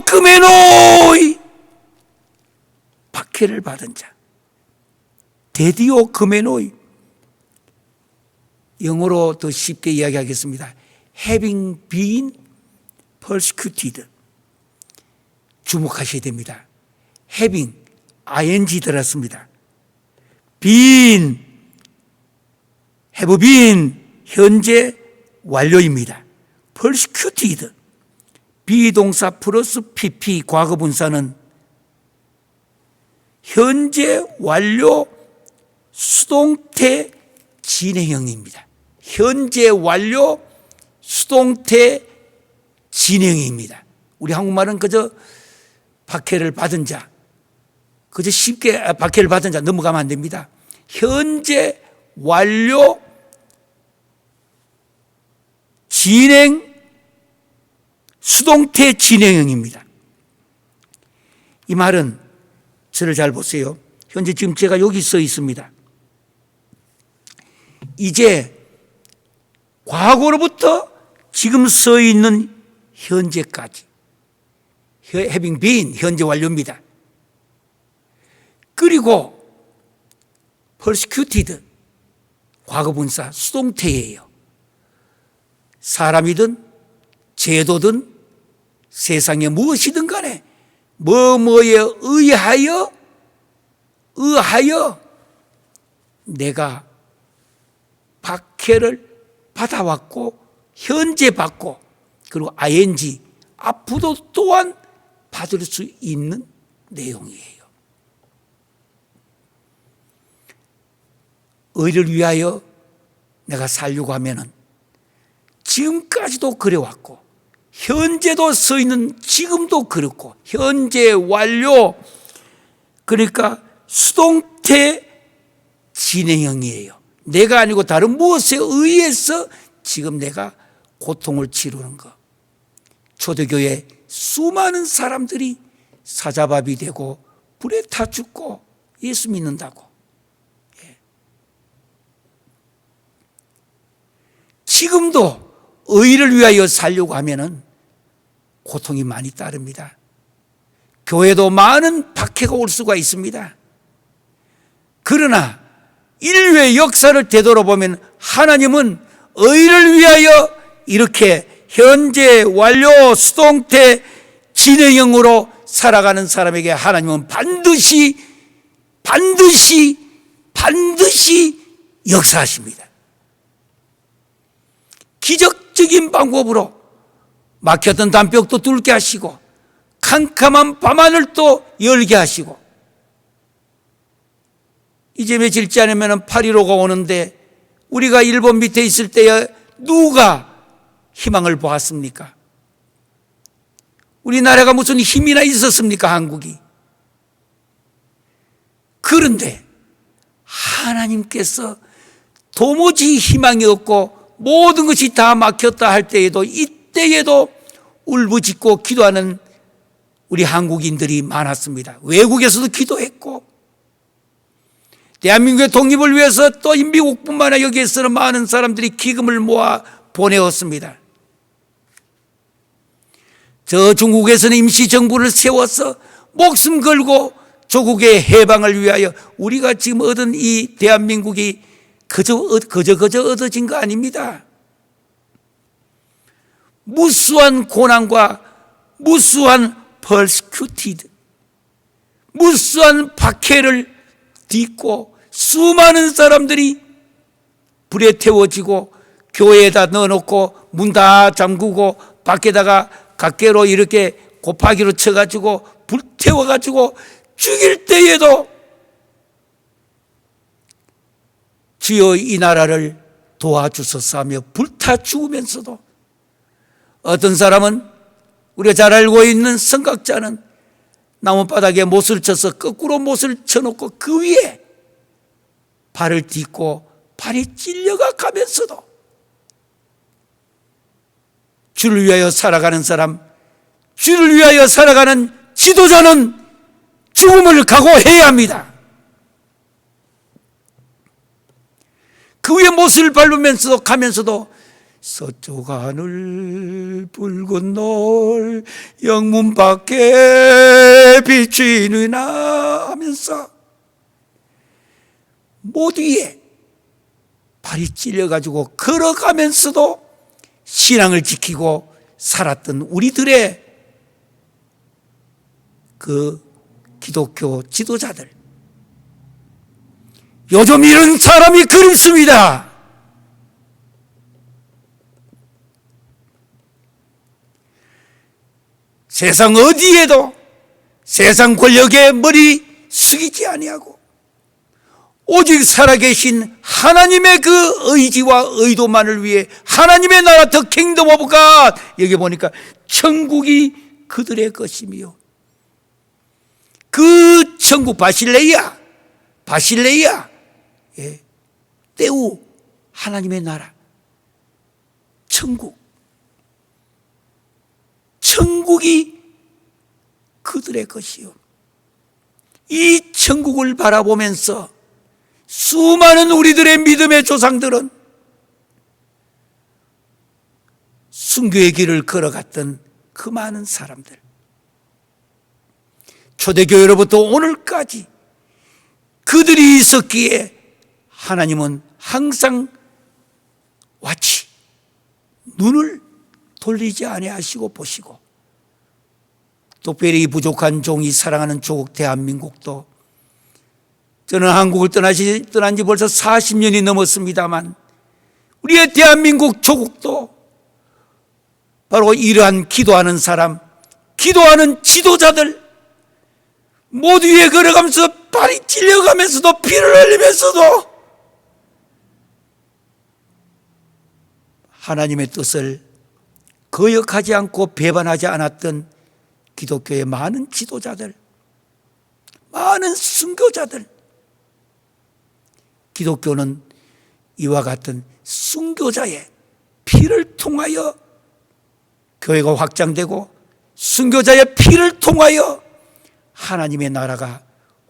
그메노이. 박해를 받은 자, 데디오 그메노이. 영어로 더 쉽게 이야기하겠습니다. Having been persecuted. 주목하셔야 됩니다. Having, ing 들었습니다. been, have been 현재 완료입니다. persecuted 비동사 플러스 pp 과거분사는 현재 완료 수동태 진행형입니다. 현재 완료 수동태 진행형입니다. 우리 한국말은 그저 박해를 받은 자, 그저 쉽게 박해를 받은 자 넘어가면 안 됩니다. 현재 완료 진행 수동태 진행형입니다. 이 말은 저를 잘 보세요. 현재 지금 제가 여기 써 있습니다. 이제 과거로부터 지금 써 있는 현재까지 having been 현재 완료입니다. 그리고 persecuted 과거분사 수동태예요. 사람이든 제도든 세상에 무엇이든 간에 뭐뭐에 의하여 내가 박해를 받아왔고 현재 받고 그리고 ing 앞으로 또한 받을 수 있는 내용이에요. 의를 위하여 내가 살려고 하면은 지금까지도 그래왔고 현재도 서 있는 지금도 그렇고 현재 완료 그러니까 수동태 진행형이에요. 내가 아니고 다른 무엇에 의해서 지금 내가 고통을 치르는 것. 초대교회 수많은 사람들이 사자밥이 되고 불에 타 죽고 예수 믿는다고. 지금도 의를 위하여 살려고 하면은 고통이 많이 따릅니다. 교회도 많은 박해가 올 수가 있습니다. 그러나 인류의 역사를 되돌아보면 하나님은 의를 위하여 이렇게 현재 완료 수동태 진행형으로 살아가는 사람에게 하나님은 반드시 역사하십니다. 기적적인 방법으로 막혔던 담벽도 뚫게 하시고 캄캄한 밤하늘 또 열게 하시고 이제 며칠 지 않으면 8.15가 오는데 우리가 일본 밑에 있을 때에 누가 희망을 보았습니까? 우리나라가 무슨 힘이나 있었습니까? 한국이. 그런데 하나님께서 도무지 희망이 없고 모든 것이 다 막혔다 할 때에도 이때에도 울부짖고 기도하는 우리 한국인들이 많았습니다. 외국에서도 기도했고 대한민국의 독립을 위해서 또 미국뿐만 아니라 여기에서는 많은 사람들이 기금을 모아 보내었습니다. 저 중국에서는 임시정부를 세워서 목숨 걸고 조국의 해방을 위하여 우리가 지금 얻은 이 대한민국이 그저 얻어진 거 아닙니다. 무수한 고난과 무수한 persecuted, 무수한 박해를 딛고 수많은 사람들이 불에 태워지고 교회에다 넣어놓고 문 다 잠그고 밖에다가 각계로 이렇게 곱하기로 쳐가지고 불태워가지고 죽일 때에도 주여 이 나라를 도와주소서 하며 불타 죽으면서도 어떤 사람은 우리가 잘 알고 있는 선각자는 나무바닥에 못을 쳐서 거꾸로 못을 쳐놓고 그 위에 발을 딛고 발이 찔려가 가면서도 주를 위하여 살아가는 사람, 주를 위하여 살아가는 지도자는 죽음을 각오해야 합니다. 그 위에 못을 밟으면서도 가면서도 서쪽 하늘 붉은 노을 영문 밖에 비추이느나 하면서 못 위에 발이 찔려가지고 걸어가면서도 신앙을 지키고 살았던 우리들의 그 기독교 지도자들, 요즘 이런 사람이 그립습니다. 세상 어디에도 세상 권력에 머리 숙이지 아니하고 오직 살아계신 하나님의 그 의지와 의도만을 위해 하나님의 나라 더 킹덤 오브 갓, 여기 보니까 천국이 그들의 것이며 그 천국 바실레이아 때우 하나님의 나라 천국이 그들의 것이요. 이 천국을 바라보면서 수많은 우리들의 믿음의 조상들은 순교의 길을 걸어갔던 그 많은 사람들, 초대교회로부터 오늘까지 그들이 있었기에 하나님은 항상 와치 눈을 돌리지 아니하시고 보시고, 특별히 부족한 종이 사랑하는 조국 대한민국도, 저는 한국을 떠난 지 벌써 40년이 넘었습니다만 우리의 대한민국 조국도 바로 이러한 기도하는 사람, 기도하는 지도자들 모두 위에 걸어가면서 발이 찔려가면서도 피를 흘리면서도 하나님의 뜻을 거역하지 않고 배반하지 않았던 기독교의 많은 지도자들, 많은 순교자들, 기독교는 이와 같은 순교자의 피를 통하여 교회가 확장되고 순교자의 피를 통하여 하나님의 나라가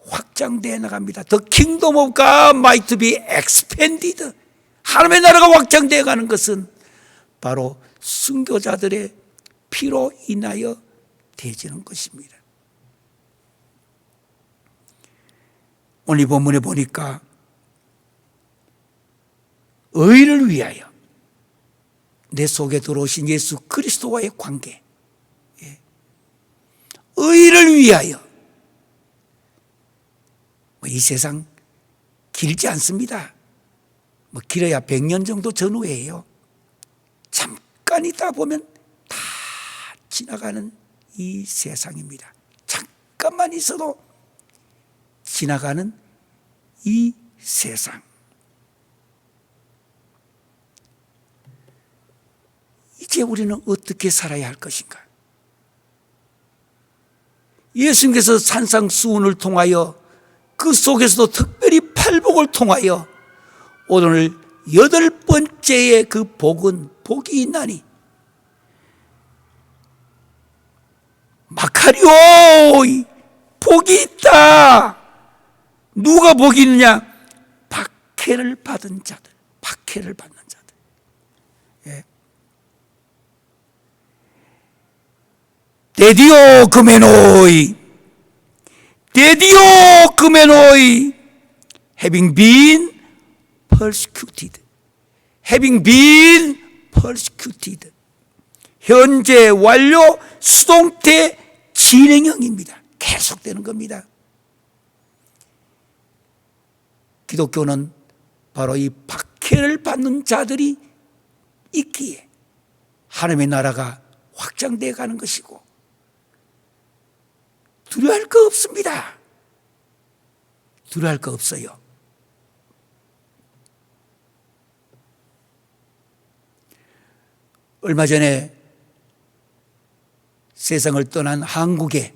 확장되어 나갑니다. The kingdom of God might be expanded. 하나님의 나라가 확장되어 가는 것은 바로 순교자들의 피로 인하여 되어지는 것입니다. 오늘 본문에 보니까 의를 위하여 내 속에 들어오신 예수 그리스도와의 관계, 의를 위하여. 이 세상 길지 않습니다. 길어야 100년 정도 전후예요. 잠깐 있다 보면 다 지나가는 이 세상입니다. 잠깐만 있어도 지나가는 이 세상. 이제 우리는 어떻게 살아야 할 것인가? 예수님께서 산상수훈을 통하여 그 속에서도 특별히 팔복을 통하여 오늘 8번째의 그 복은, 복이 있나니 마카리오, 복이 있다. 누가 복이 있느냐? 박해를 받은 자들, 박해를 받는 자들. 예. 데디오 그메노이, 데디오 그메노이, having been persecuted, having been persecuted. 현재 완료 수동태 진행형입니다. 계속되는 겁니다. 기독교는 바로 이 박해를 받는 자들이 있기에 하나님의 나라가 확장되어 가는 것이고 두려워할 거 없습니다. 두려워할 거 없어요. 얼마 전에 세상을 떠난 한국의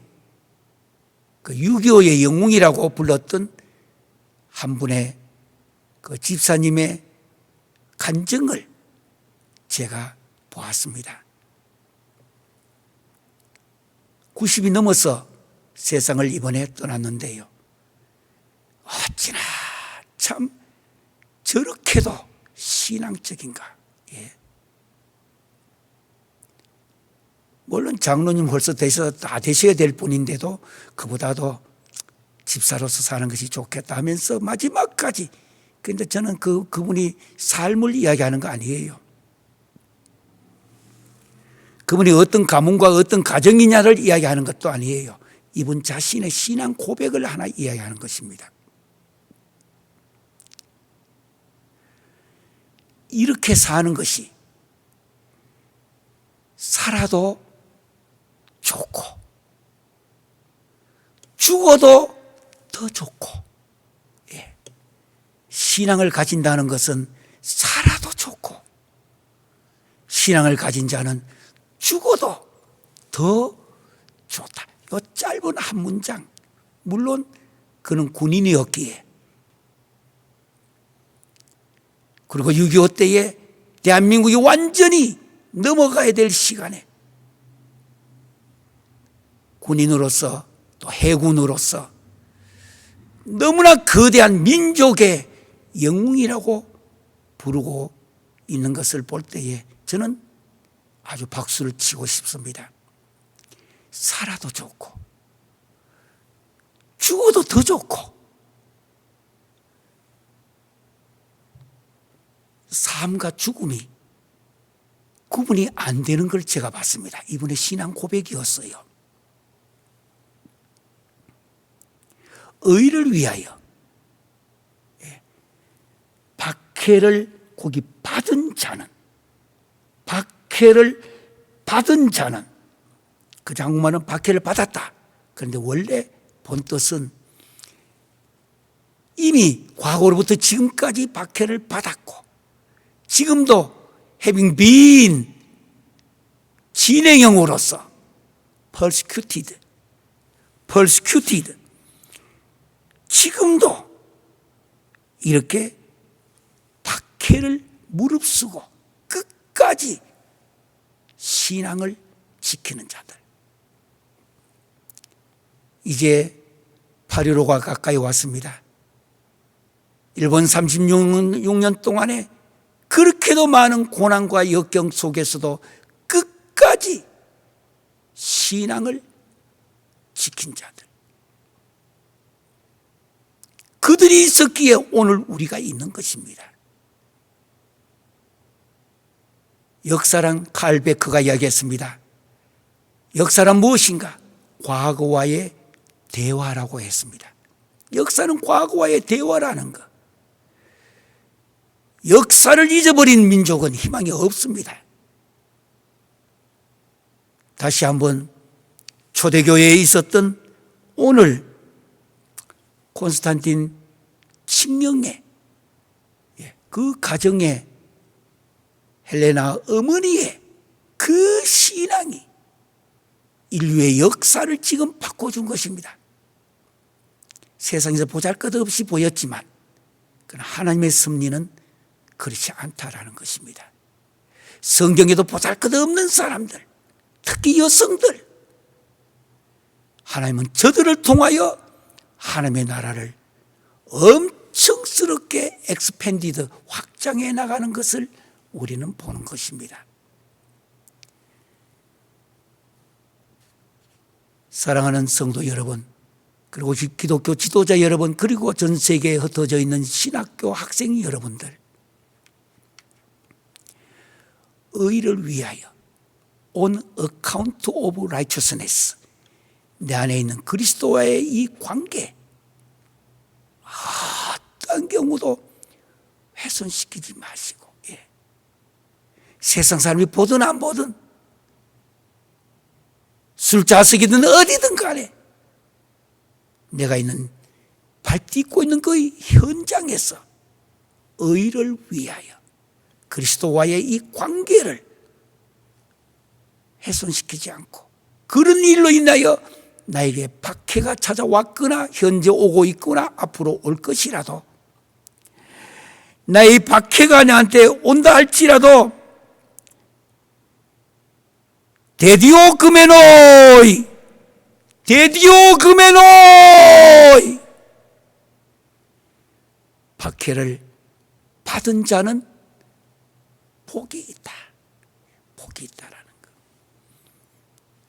그 6.25의 영웅이라고 불렀던 한 분의 그 집사님의 간증을 제가 보았습니다. 90이 넘어서 세상을 이번에 떠났는데요. 어찌나 참 저렇게도 신앙적인가. 예. 물론 장로님 벌써 다 되셔야 될 분인데도 그보다도 집사로서 사는 것이 좋겠다 하면서 마지막까지. 그런데 저는 그분이 삶을 이야기하는 거 아니에요. 그분이 어떤 가문과 어떤 가정이냐를 이야기하는 것도 아니에요. 이분 자신의 신앙 고백을 하나 이야기하는 것입니다. 이렇게 사는 것이 살아도 좋고 죽어도 더 좋고, 예. 신앙을 가진다는 것은 살아도 좋고, 신앙을 가진 자는 죽어도 더 좋다. 이 짧은 한 문장, 물론 그는 군인이었기에, 그리고 6.25 때에 대한민국이 완전히 넘어가야 될 시간에 군인으로서 또 해군으로서 너무나 거대한 민족의 영웅이라고 부르고 있는 것을 볼 때에 저는 아주 박수를 치고 싶습니다. 살아도 좋고 죽어도 더 좋고, 삶과 죽음이 구분이 안 되는 걸 제가 봤습니다. 이분의 신앙 고백이었어요. 의를 위하여 박해를 거기 받은 자는, 박해를 받은 자는, 그 장군만은 박해를 받았다. 그런데 원래 본뜻은 이미 과거로부터 지금까지 박해를 받았고, 지금도 having been 진행형으로서 persecuted, 지금도 이렇게 박해를 무릅쓰고 끝까지 신앙을 지키는 자들. 이제 8.15가 가까이 왔습니다. 일본 36년 동안에 그렇게도 많은 고난과 역경 속에서도 끝까지 신앙을 지킨 자들. 그들이 있었기에 오늘 우리가 있는 것입니다. 역사란 칼 베크가 이야기했습니다. 역사란 무엇인가? 과거와의 대화라고 했습니다. 역사는 과거와의 대화라는 것. 역사를 잊어버린 민족은 희망이 없습니다. 다시 한번 초대교회에 있었던 오늘 콘스탄틴 칙령의 그 가정의 헬레나 어머니의 그 신앙이 인류의 역사를 지금 바꿔준 것입니다. 세상에서 보잘것없이 보였지만 그러나 하나님의 섭리는 그렇지 않다라는 것입니다. 성경에도 보잘것없는 사람들, 특히 여성들, 하나님은 저들을 통하여 하나님의 나라를 엄청스럽게 엑스펜디드, 확장해 나가는 것을 우리는 보는 것입니다. 사랑하는 성도 여러분, 그리고 기독교 지도자 여러분, 그리고 전 세계에 흩어져 있는 신학교 학생 여러분들, 의를 위하여 on account of righteousness, 내 안에 있는 그리스도와의 이 관계 어떤 경우도 훼손시키지 마시고, 세상 사람이 보든 안 보든 술자석이든 어디든 간에 내가 있는 밟딛고 있는 그 현장에서 의를 위하여 그리스도와의 이 관계를 훼손시키지 않고, 그런 일로 인하여 나에게 박해가 찾아왔거나 현재 오고 있거나 앞으로 올 것이라도, 나의 박해가 나한테 온다 할지라도 데디오 그메노이, 박해를 받은 자는 복이 있다. 복이 있다라는 것.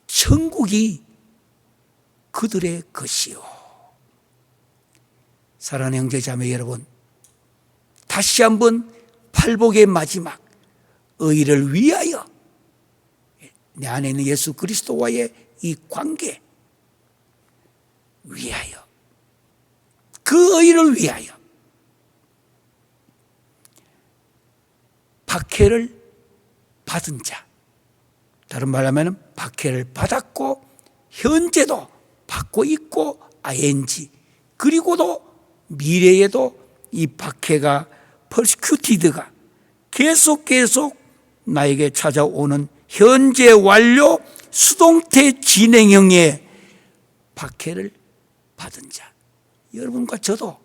천국이 그들의 것이요. 사랑하는 형제자매 여러분, 다시 한번 팔복의 마지막, 의를 위하여 내 안에 있는 예수 그리스도와의 이 관계 위하여, 그 의를 위하여 박해를 받은 자, 다른 말로 하면 박해를 받았고 현재도 받고 있고 ing. 그리고도 미래에도 이 박해가 persecuted가 계속 나에게 찾아오는 현재 완료 수동태 진행형의 박해를 받은 자. 여러분과 저도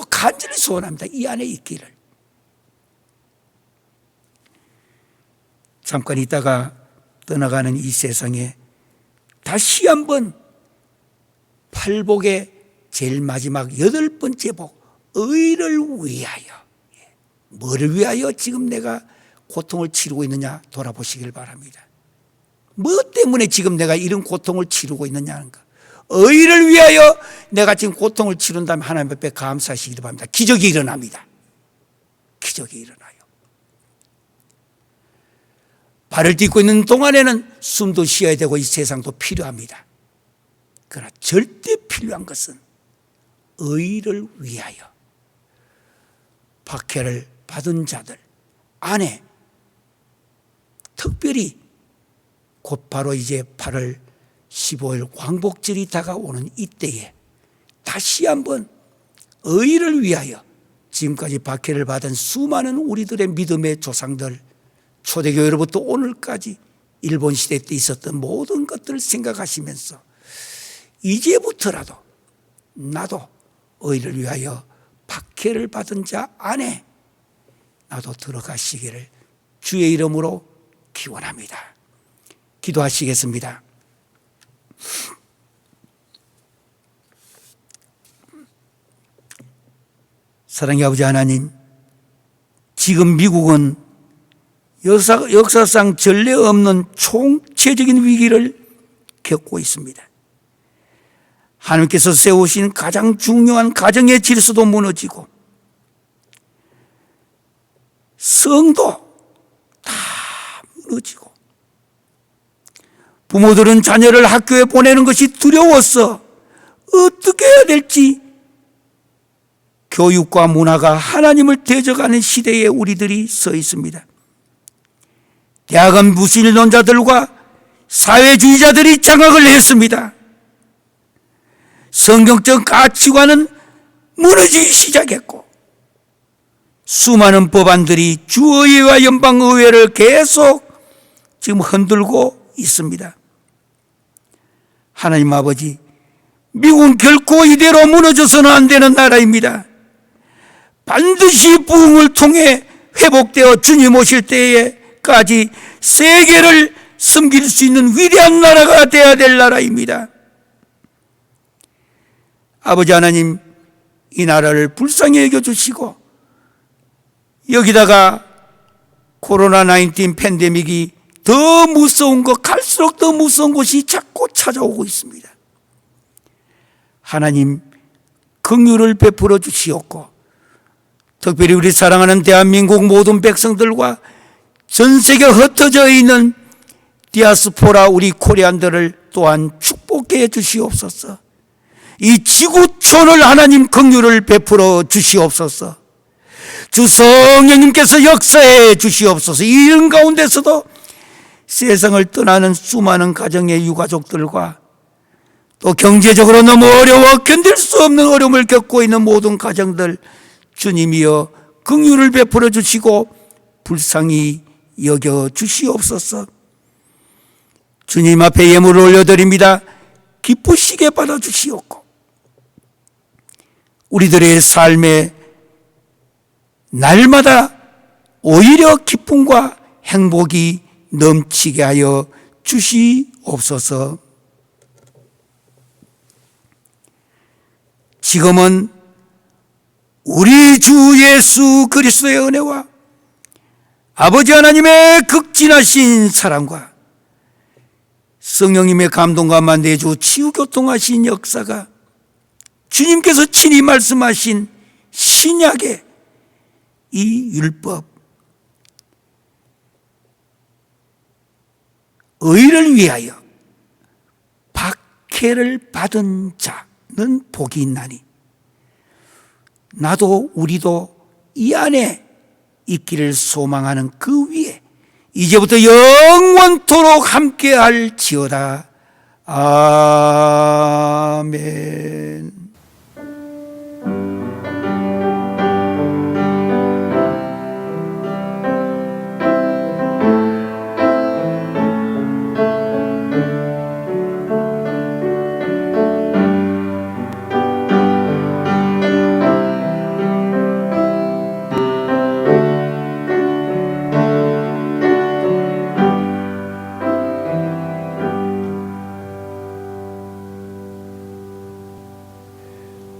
간절히 소원합니다. 이 안에 있기를. 잠깐 있다가 떠나가는 이 세상에 다시 한번 팔복의 제일 마지막 8번째 복, 의를 위하여. 뭐를 위하여 지금 내가 고통을 치르고 있느냐 돌아보시길 바랍니다. 뭐 때문에 지금 내가 이런 고통을 치르고 있느냐는 거. 의를 위하여 내가 지금 고통을 치른다면 하나님 앞에 감사하시기를 바랍니다. 기적이 일어납니다. 기적이 일어나요. 발을 딛고 있는 동안에는 숨도 쉬어야 되고 이 세상도 필요합니다. 그러나 절대 필요한 것은 의를 위하여 박해를 받은 자들 안에 특별히 곧 바로 이제 8월 15일 광복절이 다가오는 이때에 다시 한번 의를 위하여 지금까지 박해를 받은 수많은 우리들의 믿음의 조상들, 초대교회로부터 오늘까지 일본 시대 때 있었던 모든 것들을 생각하시면서 이제부터라도 나도 의를 위하여 박해를 받은 자 안에 나도 들어가시기를 주의 이름으로 기원합니다. 기도하시겠습니다. 사랑의 아버지 하나님, 지금 미국은 역사상 전례 없는 총체적인 위기를 겪고 있습니다. 하나님께서 세우신 가장 중요한 가정의 질서도 무너지고 성도 다 무너지고 부모들은 자녀를 학교에 보내는 것이 두려워서 어떻게 해야 될지 교육과 문화가 하나님을 대적하는 시대에 우리들이 서 있습니다. 대학은 무신론자들과 사회주의자들이 장악을 했습니다. 성경적 가치관은 무너지기 시작했고 수많은 법안들이 주의회와 연방의회를 계속 지금 흔들고 있습니다. 하나님 아버지, 미국은 결코 이대로 무너져서는 안 되는 나라입니다. 반드시 부흥을 통해 회복되어 주님 오실 때에까지 세계를 섬길 수 있는 위대한 나라가 되어야 될 나라입니다. 아버지 하나님, 이 나라를 불쌍히 여겨주시고 여기다가 코로나19 팬데믹이 더 무서운 것, 갈수록 더 무서운 것이 자꾸 찾아오고 있습니다. 하나님, 긍휼을 베풀어 주시옵고 특별히 우리 사랑하는 대한민국 모든 백성들과 전 세계 흩어져 있는 디아스포라 우리 코리안들을 또한 축복해 주시옵소서. 이 지구촌을 하나님 긍휼을 베풀어 주시옵소서. 주 성령님께서 역사해 주시옵소서. 이런 가운데서도 세상을 떠나는 수많은 가정의 유가족들과 또 경제적으로 너무 어려워 견딜 수 없는 어려움을 겪고 있는 모든 가정들 주님이여 긍휼을 베풀어 주시고 불쌍히 여겨 주시옵소서. 주님 앞에 예물을 올려드립니다. 기쁘시게 받아주시옵고 우리들의 삶에 날마다 오히려 기쁨과 행복이 넘치게 하여 주시옵소서. 지금은 우리 주 예수 그리스도의 은혜와 아버지 하나님의 극진하신 사랑과 성령님의 감동과 내주 치유교통하신 역사가 주님께서 친히 말씀하신 신약의 이 율법, 의를 위하여 박해를 받은 자는 복이 있나니 나도 우리도 이 안에 있기를 소망하는 그 위에 이제부터 영원토록 함께할지어다. 아멘.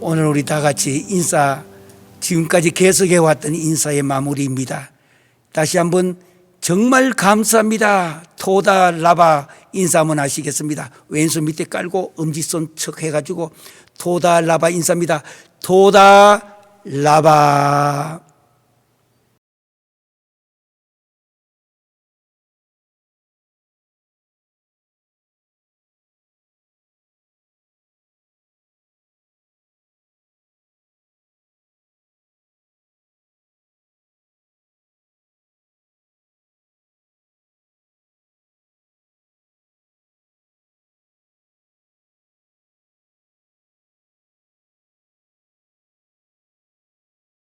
오늘 우리 다 같이 인사, 지금까지 계속해 왔던 인사의 마무리입니다. 다시 한번 정말 감사합니다. 토다 라바 인사 한번 하시겠습니다. 왼손 밑에 깔고 엄지손 척 해가지고 토다 라바 인사입니다. 토다 라바.